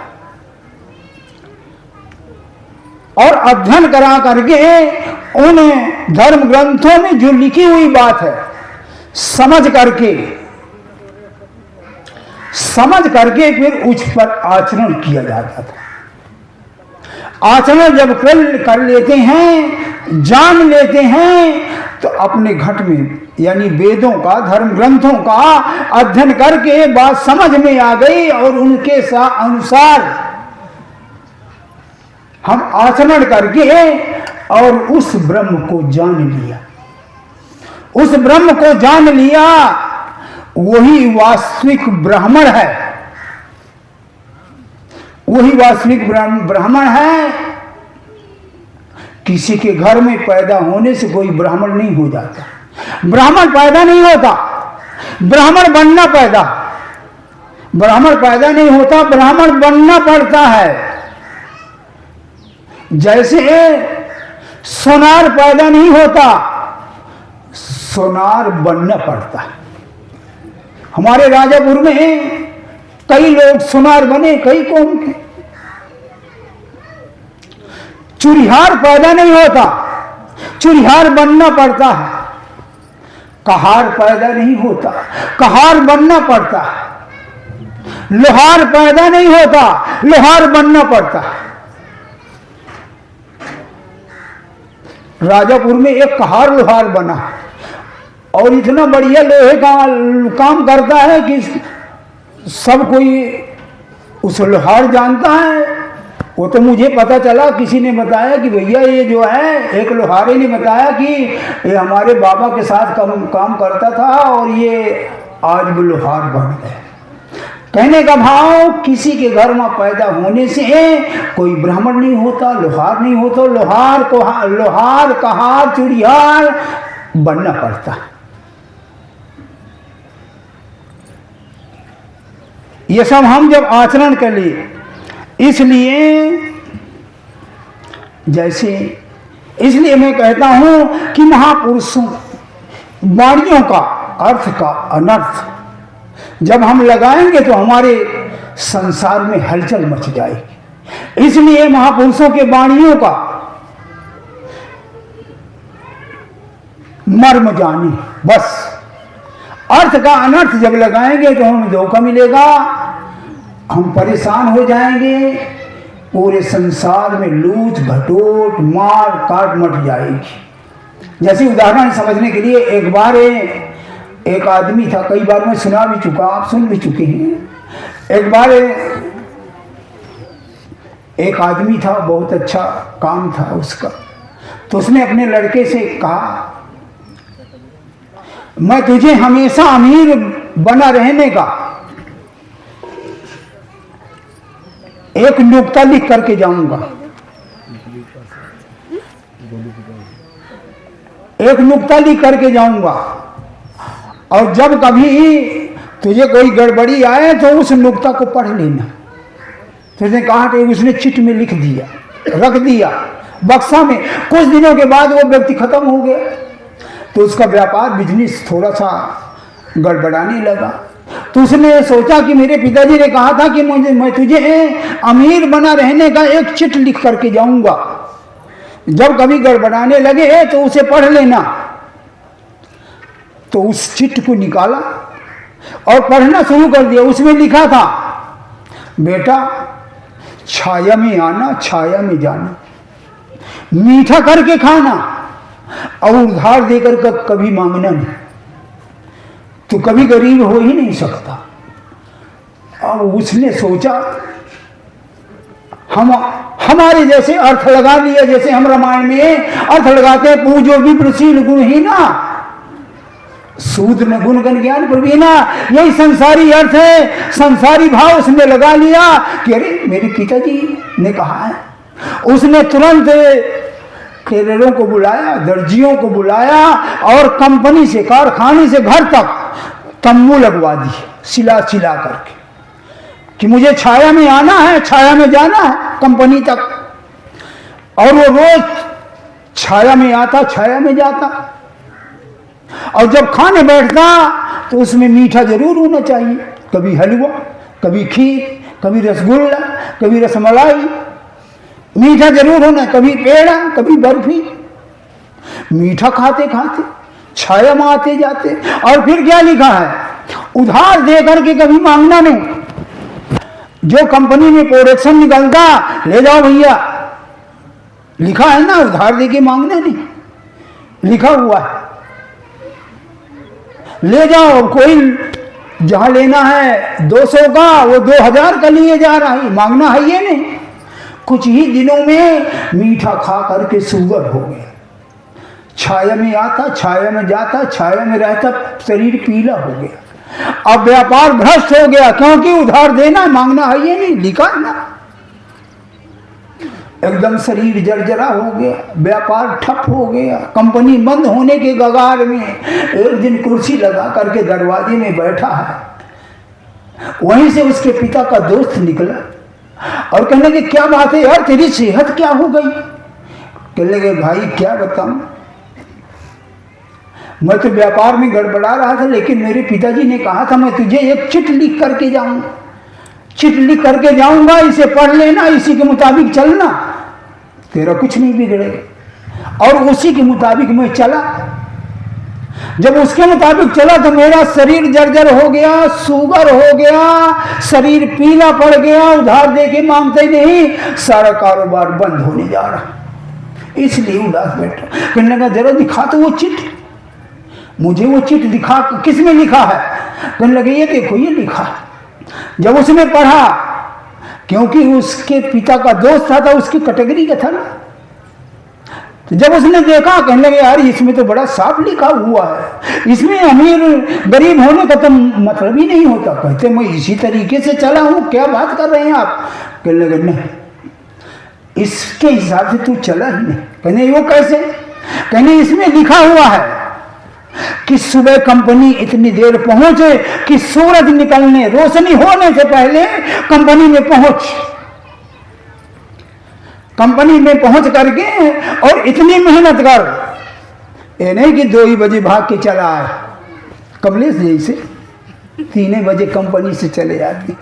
और अध्ययन करा करके उन धर्म ग्रंथों में जो लिखी हुई बात है समझ करके फिर उस पर आचरण किया जाता था। आचरण जब कर लेते हैं, जान लेते हैं, तो अपने घट में यानी वेदों का, धर्म ग्रंथों का अध्ययन करके बात समझ में आ गई, और उनके अनुसार हम आचरण करके और उस ब्रह्म को जान लिया, उस ब्रह्म को जान लिया, वही वास्तविक ब्राह्मण है, वही वास्तविक ब्राह्मण है। किसी के घर में पैदा होने से कोई ब्राह्मण नहीं हो जाता, ब्राह्मण पैदा नहीं होता, ब्राह्मण बनना पैदा, ब्राह्मण पैदा नहीं होता, ब्राह्मण बनना पड़ता है। जैसे सोनार पैदा नहीं होता, सोनार बनना पड़ता है। हमारे राजापुर में कई लोग सोनार बने, कई कौम के। चुरिहार पैदा नहीं होता, चुरिहार बनना पड़ता है। कहार पैदा नहीं होता, कहार बनना पड़ता है। लोहार पैदा नहीं होता, लोहार बनना पड़ता है। राजापुर में एक कहार लोहार बना, और इतना बढ़िया लोहे का काम करता है कि सब कोई उस लोहार जानता है। वो तो मुझे पता चला, किसी ने बताया कि भैया ये जो है, एक लोहारे ने बताया कि ये हमारे बाबा के साथ काम करता था, और ये आज भी लोहार बन गए। कहने का भाव, किसी के घर में पैदा होने से कोई ब्राह्मण नहीं होता, लोहार नहीं होता, लोहार कहार चुड़ियार बनना पड़ता। ये सब हम जब आचरण कर लिए, इसलिए मैं कहता हूं कि महापुरुषों वाणियों का अर्थ का अनर्थ जब हम लगाएंगे तो हमारे संसार में हलचल मच जाएगी। इसलिए महापुरुषों के वाणियों का मर्म जानी, बस अर्थ का अनर्थ जब लगाएंगे तो हमें धोखा मिलेगा, हम परेशान हो जाएंगे, पूरे संसार में लूट घटोट मार काट मट जाएगी। जैसे उदाहरण समझने के लिए, एक बार एक आदमी था, कई बार मैं सुना भी चुका, आप सुन भी चुके हैं। एक बार एक आदमी था, बहुत अच्छा काम था उसका, तो उसने अपने लड़के से कहा, मैं तुझे हमेशा अमीर बना रहने का एक नुक्ता लिख करके जाऊंगा, एक नुक्ता लिख करके जाऊंगा, और जब कभी तुझे कोई गड़बड़ी आए तो उस नुक्ता को पढ़ लेना। तो उसने कहा कि उसने चिट में लिख दिया, रख दिया बक्सा में। कुछ दिनों के बाद वो व्यक्ति खत्म हो गया, तो उसका व्यापार बिजनेस थोड़ा सा गड़बड़ाने लगा। तो उसने सोचा कि मेरे पिताजी ने कहा था कि मैं तुझे अमीर बना रहने का एक चिट लिख करके जाऊंगा, जब कभी गड़बड़ाने लगे तो उसे पढ़ लेना। तो उस चिट को निकाला और पढ़ना शुरू कर दिया। उसमें लिखा था, बेटा छाया में आना छाया में जाना, मीठा करके खाना और उधार देकर का कभी मांगना नहीं, तो कभी गरीब हो ही नहीं सकता। अब उसने सोचा हमारे जैसे अर्थ लगा लिया, जैसे हम रामायण में अर्थ लगाते हैं, पूजो विप्रशील गुणहीना शूद्र में गुणगण ज्ञान प्रवीणा, यही संसारी अर्थ है, संसारी भाव उसने लगा लिया कि अरे मेरे पिताजी ने कहा है। उसने तुरंत टेलरों को बुलाया, दर्जियों को बुलाया और कंपनी से, कारखाने से घर तक तंबू लगवा दी सिला सिला करके कि मुझे छाया में आना है, छाया में जाना है कंपनी तक। और वो रोज छाया में आता, छाया में जाता, और जब खाने बैठता तो उसमें मीठा जरूर होना चाहिए, कभी हलवा, कभी खीर, कभी रसगुल्ला, कभी रसमलाई, मीठा जरूर होना, कभी पेड़ा, कभी बर्फी। मीठा खाते खाते छाया में आते जाते। और फिर क्या लिखा है, उधार दे करके कभी मांगना नहीं। जो कंपनी में प्रोडक्शन निकलता, ले जाओ भैया, लिखा है ना, उधार दे के मांगना नहीं, लिखा हुआ है, ले जाओ। कोई जहां लेना है 200 का, वो 2000 का लिए जा रहा है, मांगना है ये नहीं। कुछ ही दिनों में मीठा खा करके शुगर हो गया, छाया में आता, छाया में जाता, छाया में रहता, शरीर पीला हो गया। अब व्यापार भ्रष्ट हो गया, क्योंकि उधार देना, मांगना है ये नहीं, लिखा है ना। एकदम शरीर जर्जरा हो गया, व्यापार ठप हो गया, कंपनी बंद होने के कगार में। एक दिन कुर्सी लगा करके दरवाजे में बैठा है, वहीं से उसके पिता का दोस्त निकला और कहने लगे क्या बात है यार, तेरी सेहत क्या हो गई? कहने लगे भाई क्या बताऊं, मैं तो व्यापार में गड़बड़ा रहा था, लेकिन मेरे पिताजी ने कहा था मैं तुझे एक चिट लिख करके जाऊं, चिट लिख करके जाऊंगा, इसे पढ़ लेना, इसी के मुताबिक चलना, तेरा कुछ नहीं बिगड़ेगा। और उसी के मुताबिक मैं चला। जब उसके मुताबिक चला तो मेरा शरीर जर्जर हो गया, शुगर हो गया, शरीर पीला पड़ गया, उधार दे के मांगते नहीं, सारा कारोबार बंद होने जा रहा, इसलिए उदास बैठा। कहने लगा जरा दिखा तो वो चिट, मुझे वो चिट दिखा, किसमें लिखा है? कहने लगे ये देखो ये लिखा है। जब उसने पढ़ा, क्योंकि उसके पिता का दोस्त था उसकी कैटेगरी का था ना, तो जब उसने देखा कहने लगे यार इसमें तो बड़ा साफ लिखा हुआ है, इसमें अमीर गरीब होने का तो मतलब ही नहीं होता। कहते मैं इसी तरीके से चला हूं, क्या बात कर रहे हैं आप? कहने लगे नहीं, इसके हिसाब से तू चला ही नहीं। कहने वो कैसे? कहने इसमें लिखा हुआ है कि सुबह कंपनी इतनी देर पहुंचे कि सूरज निकलने, रोशनी होने से पहले कंपनी में पहुंच, कंपनी में पहुंच करके और इतनी मेहनत कर, ये नहीं कि 2 ही बजे भाग के चला आए, कमलेश जैसे 3 बजे कंपनी से चले जाते।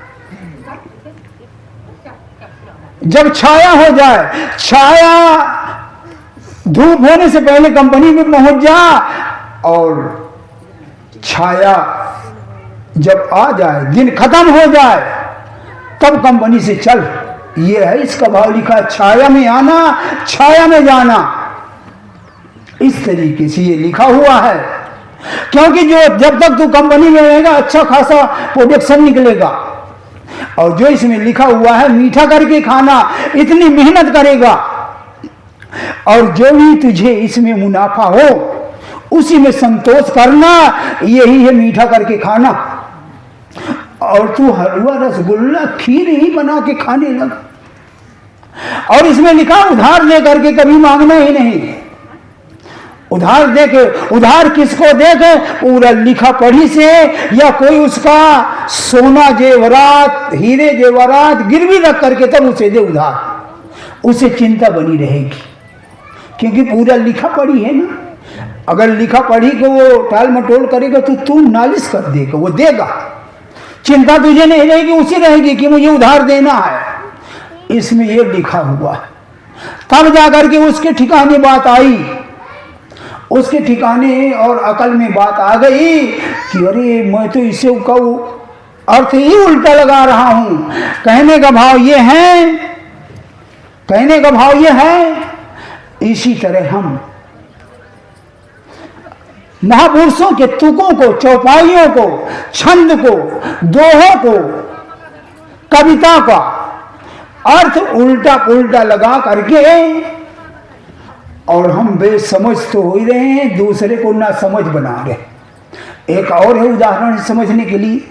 जब छाया हो जाए, छाया धूप होने से पहले कंपनी में पहुंच जा, और छाया जब आ जाए, दिन खत्म हो जाए, तब कंपनी से चल। ये है इसका भाव लिखा, छाया में आना, छाया में जाना, इस तरीके से ये लिखा हुआ है। क्योंकि जो जब तक तू कंपनी में रहेगा अच्छा खासा प्रोडक्शन निकलेगा, और जो इसमें लिखा हुआ है मीठा करके खाना, इतनी मेहनत करेगा, और जो भी तुझे इसमें मुनाफा हो उसी में संतोष करना, यही है मीठा करके खाना। और तू हलवा रसगुल्ला खीर ही बना के खाने लग। और इसमें लिखा उधार दे करके कभी मांगना ही नहीं। उधार दे के, उधार किसको दे के? पूरा लिखा पढ़ी से, या कोई उसका सोना जेवरात, हीरे जेवरात गिरवी रख करके तब उसे दे उधार, उसे चिंता बनी रहेगी, क्योंकि पूरा लिखा पढ़ी है ना। अगर लिखा पढ़ी को वो टाल मटोल करेगा तो तू नालिश कर देगा, वो देगा, चिंता तुझे नहीं रहेगी, उसी रहेगी कि मुझे उधार देना है। इसमें ये लिखा हुआ है। तब जाकर के उसके ठिकाने बात आई, उसके ठिकाने और अकल में बात आ गई कि अरे मैं तो इसे का अर्थ ही उल्टा लगा रहा हूं। कहने का भाव ये है, कहने का भाव ये है इसी तरह हम महापुरुषों के तुकों को, चौपाइयों को, छंद को, दोहों को, कविता का अर्थ उल्टा पुल्टा लगा करके और हम बेसमझ तो हो ही रहे हैं, दूसरे को ना समझ बना रहे। एक और है उदाहरण समझने के लिए,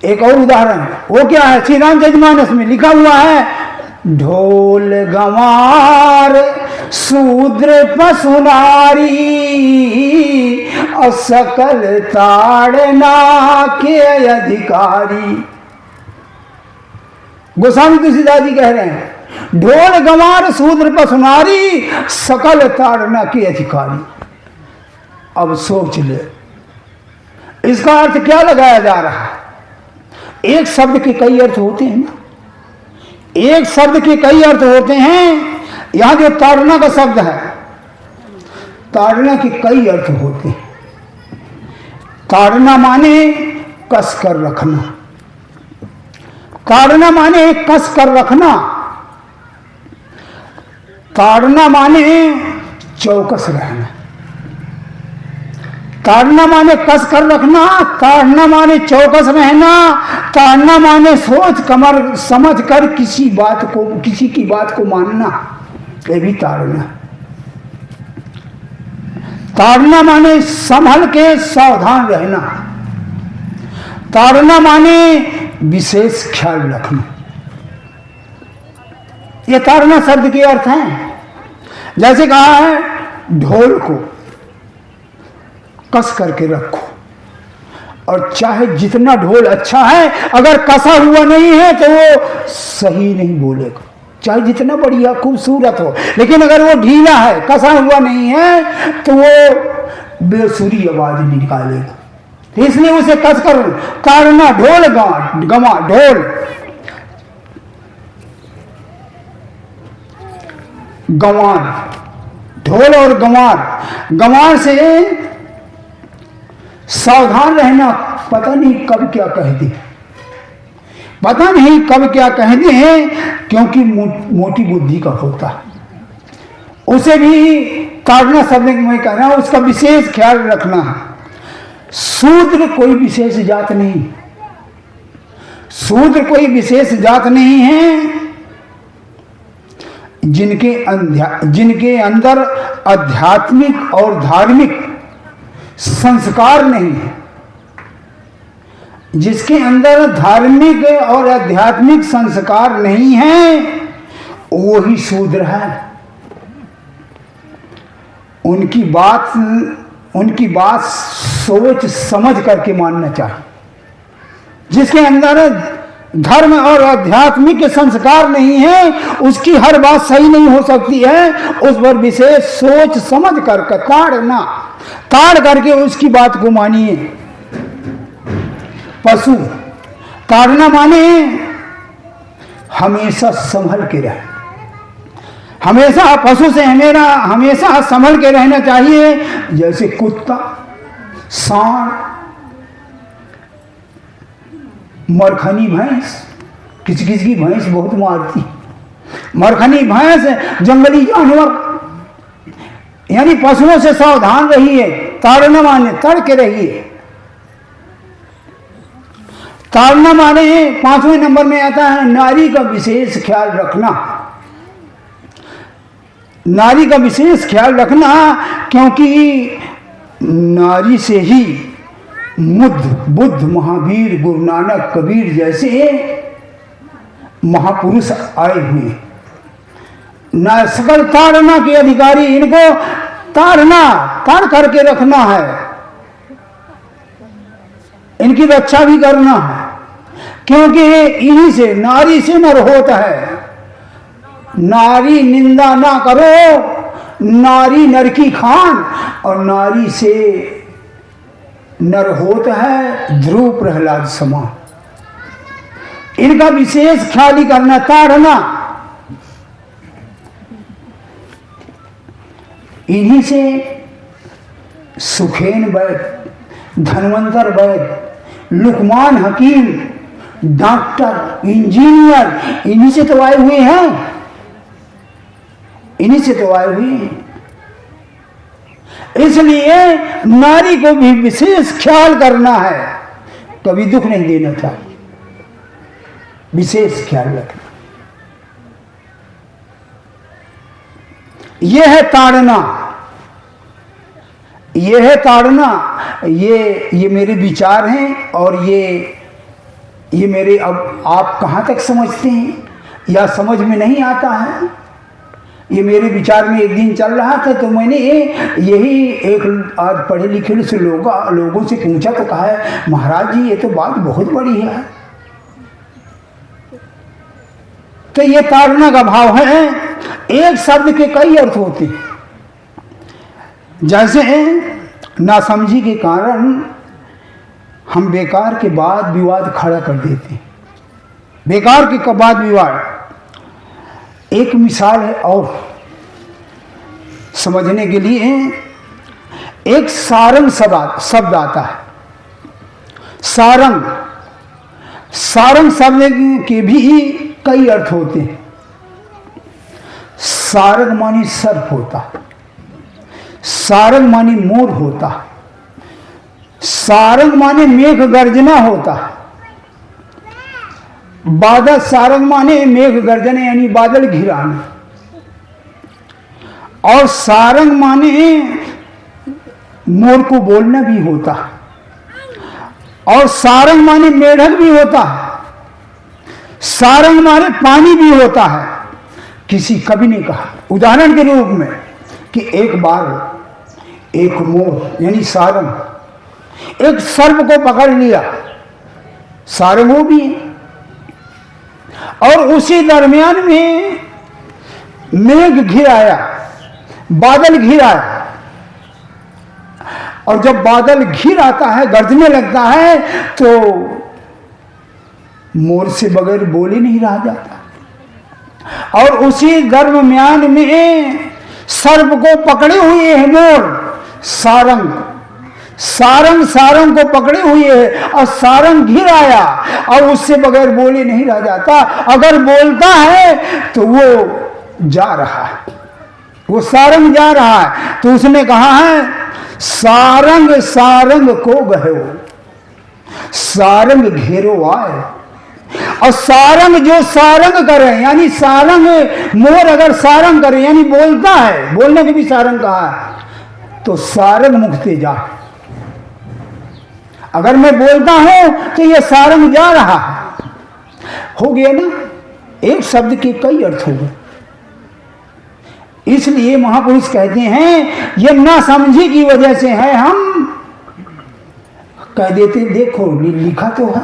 एक और उदाहरण, वो क्या है? श्री रामचरितमानस में लिखा हुआ है, ढोल गंवार शूद्र पशु नारी और सकल ताड़ना के अधिकारी। गोस्वामी तुलसीदास जी कह रहे हैं, ढोल गंवार शूद्र पशु नारी सकल ताड़ना के अधिकारी। अब सोच ले, इसका अर्थ क्या लगाया जा रहा है? एक शब्द के कई अर्थ होते हैं ना, एक शब्द के कई अर्थ होते हैं। यहां जो ताड़ना का शब्द है, ताड़ना के कई अर्थ होते हैं। ताड़ना माने कस कर रखना, ताड़ना माने कस कर रखना, ताड़ना माने चौकस रहना, ताड़ना माने कस कर रखना, ताड़ना माने चौकस रहना, ताड़ना माने सोच कमर समझ कर किसी बात को, किसी की बात को मानना, ये भी ताड़ना। ताड़ना माने संभल के सावधान रहना, ताड़ना माने विशेष ख्याल रखना। ये ताड़ना शब्द के अर्थ हैं। जैसे कहा है, ढोल को कस करके रखो, और चाहे जितना ढोल अच्छा है, अगर कसा हुआ नहीं है तो वो सही नहीं बोलेगा, चाहे जितना बढ़िया खूबसूरत हो, लेकिन अगर वो ढीला है, कसा हुआ नहीं है, तो वो बेसुरी आवाज निकालेगा। तो इसलिए उसे कस कर ताड़ना, ढोल गंवा, ढोल गंवार, ढोल और गंवार, गंवार से सावधान रहना। पता नहीं कब क्या कह दे, पता नहीं कब क्या कह दे, क्योंकि मोटी बुद्धि का होता है। उसे भी ताड़ना शब्द में कह रहा हूं, उसका विशेष ख्याल रखना है। शूद्र कोई विशेष जात नहीं, शूद्र कोई विशेष जात नहीं है जिनके अंदर आध्यात्मिक और धार्मिक संस्कार नहीं है। जिसके अंदर धार्मिक और आध्यात्मिक संस्कार नहीं है, वो ही शूद्र है। उनकी बात सोच समझ करके मानना चाहिए। जिसके अंदर धर्म और आध्यात्मिक संस्कार नहीं है, उसकी हर बात सही नहीं हो सकती है। उस पर विशेष सोच समझ कर ताड़ करके उसकी बात को मानिए। पशु, ताड़ना माने हमेशा संभल के रहे, हमेशा पशु से हमेशा संभल के रहना चाहिए। जैसे कुत्ता, सांड, मरखनी भैंस, किसी किसी की भैंस बहुत मारती, मरखनी भैंस, जंगली जानवर, यानी पशुओं से सावधान रहिए। ताड़ना माने तड़ के रहिए। ताड़ना माने 5वें नंबर में आता है नारी का विशेष ख्याल रखना। नारी का विशेष ख्याल रखना, क्योंकि नारी से ही बुद्ध, महावीर, गुरु नानक, कबीर जैसे महापुरुष आए हुए। न सकल ताड़ना के अधिकारी, इनको ताड़ करके रखना है, इनकी रक्षा भी करना है, क्योंकि इन्हीं से, नारी से नर होता है। नारी निंदा ना करो, नारी नर की खान, और नारी से नर होता है ध्रुव प्रहलाद समान। इनका विशेष ख्याल ही करना। ताड़ना इन्हीं से सुखेन वैद, धनवंतर वैद, लुकमान हकीम, डॉक्टर, इंजीनियर, इन्हीं से तो आए हुए हैं। इन्हीं से तो आए हुए हैं। इसलिए नारी को भी विशेष ख्याल करना है, कभी दुख नहीं देना चाहिए, विशेष ख्याल रखना। यह है ताड़ना, यह है ताड़ना। ये मेरे विचार हैं और ये मेरे, अब आप कहाँ तक समझते हैं या समझ में नहीं आता है। ये मेरे विचार में एक दिन चल रहा था तो मैंने यही एक आज पढ़े लिखे से लोगों से पूछा तो कहा है महाराज जी ये तो बात बहुत बड़ी है। तो ये ताड़ना का भाव है। एक शब्द के कई अर्थ होते हैं। जैसे नासमझी के कारण हम बेकार के वाद विवाद खड़ा कर देते हैं, बेकार के वाद विवाद। एक मिसाल है और समझने के लिए, एक सारंग शब्द आता है। सारंग शब्द के भी कई अर्थ होते हैं। सारंग मानी सर्प होता है, सारंग मानी मोर होता है, सारंग माने मेघ गर्जना होता है। बादल सारंग माने मेघ गर्जने यानी बादल घिराना, और सारंग माने मोर को बोलना भी होता है, और सारंग माने मेढक भी होता है, सारंग माने पानी भी होता है। किसी कवि ने कहा उदाहरण के रूप में कि एक बार एक मोर यानी सारंग एक सर्प को पकड़ लिया, सारंग वो भी है, और उसी दरमियान में मेघ घिर आया, बादल घिर आया, और जब बादल घिर आता है गरजने लगता है तो मोर से बगैर बोले नहीं रहा जाता। और उसी दरमियान में सर्प को पकड़े हुए है मोर, सारंग को पकड़े हुए है, और सारंग घिर आया और उससे बगैर बोले नहीं रह जाता। अगर बोलता है तो वो जा रहा है, वो सारंग जा रहा है। तो उसने कहा है सारंग को गहो, सारंग घेरो आए। और सारंग जो सारंग करे यानी सारंग मोर अगर सारंग करे यानी बोलता है, बोलने के भी सारंग कहा है, तो सारंग मुखते जा। अगर मैं बोलता हूं तो ये सारंग जा रहा है। हो गया ना, एक शब्द के कई अर्थ हो गए। इसलिए महापुरुष कहते हैं ये ना समझी की वजह से है। हम कह देते देखो लिखा तो है।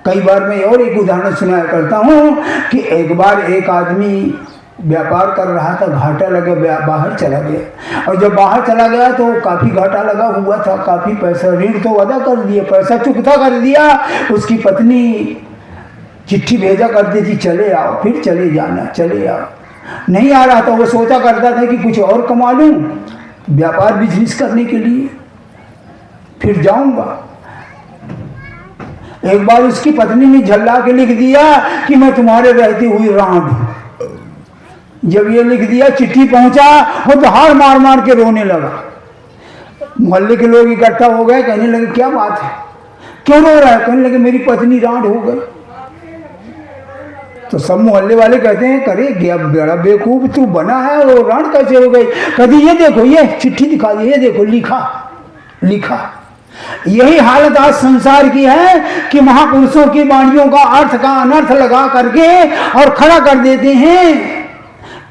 कई बार मैं और एक उदाहरण सुनाया करता हूं कि एक बार एक आदमी व्यापार कर रहा था, घाटा लगा, बाहर चला गया, और जब बाहर चला गया तो काफ़ी घाटा लगा हुआ था, काफ़ी पैसा ऋण तो अदा कर दिया, पैसा चुकता कर दिया। उसकी पत्नी चिट्ठी भेजा करती थी चले आओ, फिर चले जाना, चले आओ। नहीं आ रहा था, वो सोचा करता था कि कुछ और कमा लूँ व्यापार बिजनेस करने के लिए, फिर जाऊंगा। एक बार उसकी पत्नी ने झल्ला के लिख दिया कि मैं तुम्हारे रहती हुई रांड हूं। जब ये लिख दिया चिट्ठी पहुंचा, वो तो हार मार मार के रोने लगा। मोहल्ले के लोग इकट्ठा हो गए, कहने लगे क्या बात है, क्यों रो रहा है? कहने लगे मेरी पत्नी रांड हो गई। तो सब मोहल्ले वाले कहते हैं करे गया बड़ा बेवकूफ तू बना है, वो रांड कैसे हो गई? कहती ये देखो, ये चिट्ठी दिखा दी, ये देखो लिखा। यही हालत आज संसार की है कि महापुरुषों की वाणियों का अर्थ का अनर्थ लगा करके और खड़ा कर देते हैं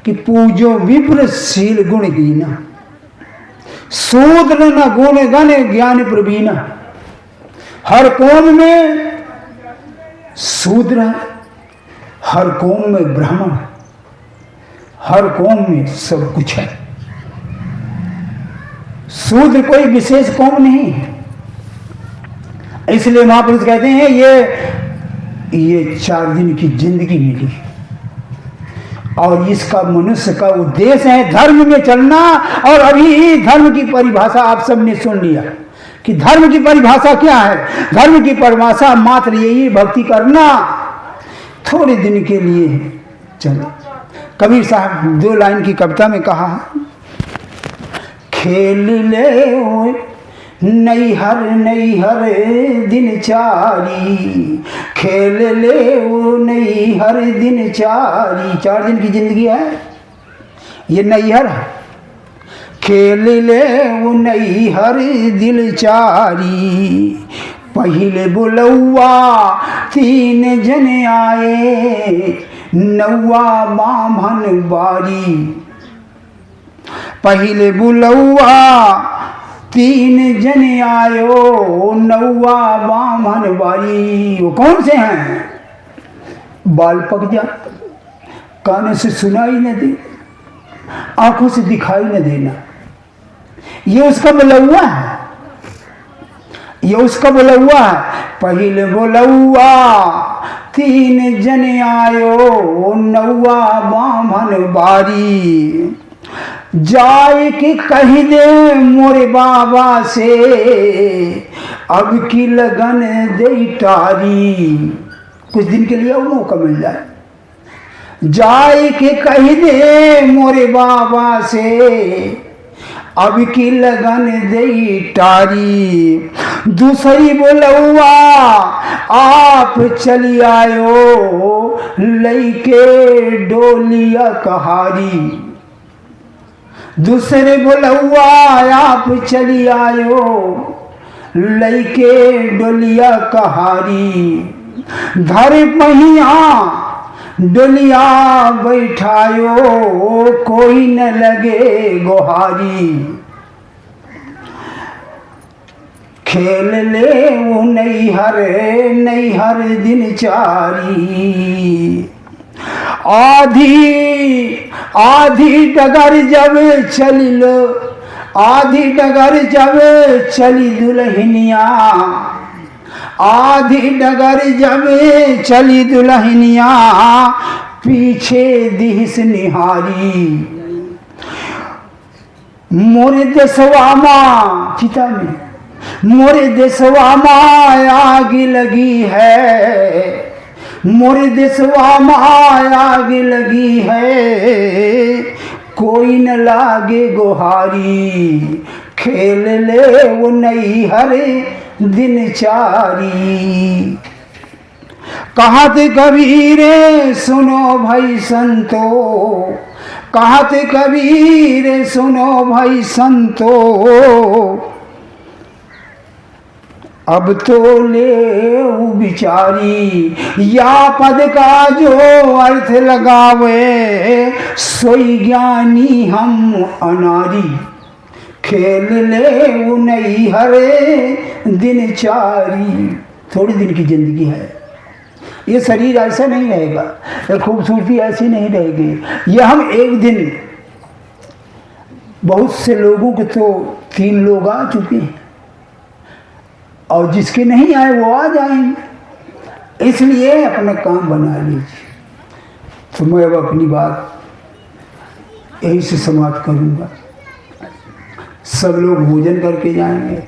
कि पूजो विप्र शील गुण कीना, शूद्र न गुण गण ज्ञान प्रवीणा। हर कौम में शूद्र है, हर कौम में ब्राह्मण है, हर कौम में सब कुछ है। शूद्र कोई विशेष कौम नहीं है। इसलिए महापुरुष कहते हैं ये 4 दिन की जिंदगी मिली और इसका मनुष्य का उद्देश्य है धर्म में चलना। और अभी धर्म की परिभाषा आप सबने सुन लिया कि धर्म की परिभाषा क्या है। धर्म की परिभाषा मात्र यही भक्ति करना, थोड़े दिन के लिए चलो, कबीर साहब 2 लाइन की कविता में कहा, खेल ले नैहर नैहर दिनचारी, खेल ले वो नैहर दिनचारी। 4 दिन की जिंदगी है, ये नैहर है। खेल ले वो नैहर दिलचारी, पहले बुलौआ 3 जन आए, नौआ बामन बारी। पहले बुलौआ 3 जन आयो, नौआ बामन बारी। वो कौन से हैं? बाल पक जा, कानों से सुनाई न दे, आंखों से दिखाई न देना। ये उसका बुलौआ है, ये उसका बुलौआ है। पहले बुलौआ 3 जन आयो, नौआ बामन बारी। जाए कि कह दे मोरे बाबा से, अब की लगन दे टारी। कुछ दिन के लिए वो मौका मिल जाए। जाए कि कह दे मोरे बाबा से, अब की लगन दे टारी। दूसरी बुलौआ आप चली आयो, लइके डोलिया कहारी। दूसरे बुलौआ आप चली आयो, लइके डोलिया कहारी। धर पहिया डोलिया बैठायो, कोई न लगे गोहारी। खेल ले वो नैहर नैहर दिनचारी। आधी डगर जब चली लो, आधी डगर जब चली दुल्हनिया, आधी डगर जब चली दुल्हनिया, पीछे दिस निहारी। मोरे देशवा माँ चिता में, मोरे देशवा माँ आग लगी है, मोरे देशवा माँ आग लगी है, कोई न लागे गोहारी। खेल ले वो नैहर दिनचारी। कहत कबीर सुनो भाई संतो, कहत कबीर सुनो भाई संतो, अब तो ले विचारी। या पद का जो अर्थ लगावे, सोई ज्ञानी हम अनारी। खेल ले वो नैहर दिनचारी। थोड़ी दिन की जिंदगी है, ये शरीर ऐसा नहीं रहेगा, ये खूबसूरती ऐसी नहीं रहेगी। ये हम एक दिन, बहुत से लोगों के तो 3 लोग आ चुके हैं, और जिसके नहीं आए वो आ जाएंगे। इसलिए अपना काम बना लीजिए। तो मैं अब अपनी बात यही से समाप्त करूँगा। सब लोग भोजन करके जाएंगे।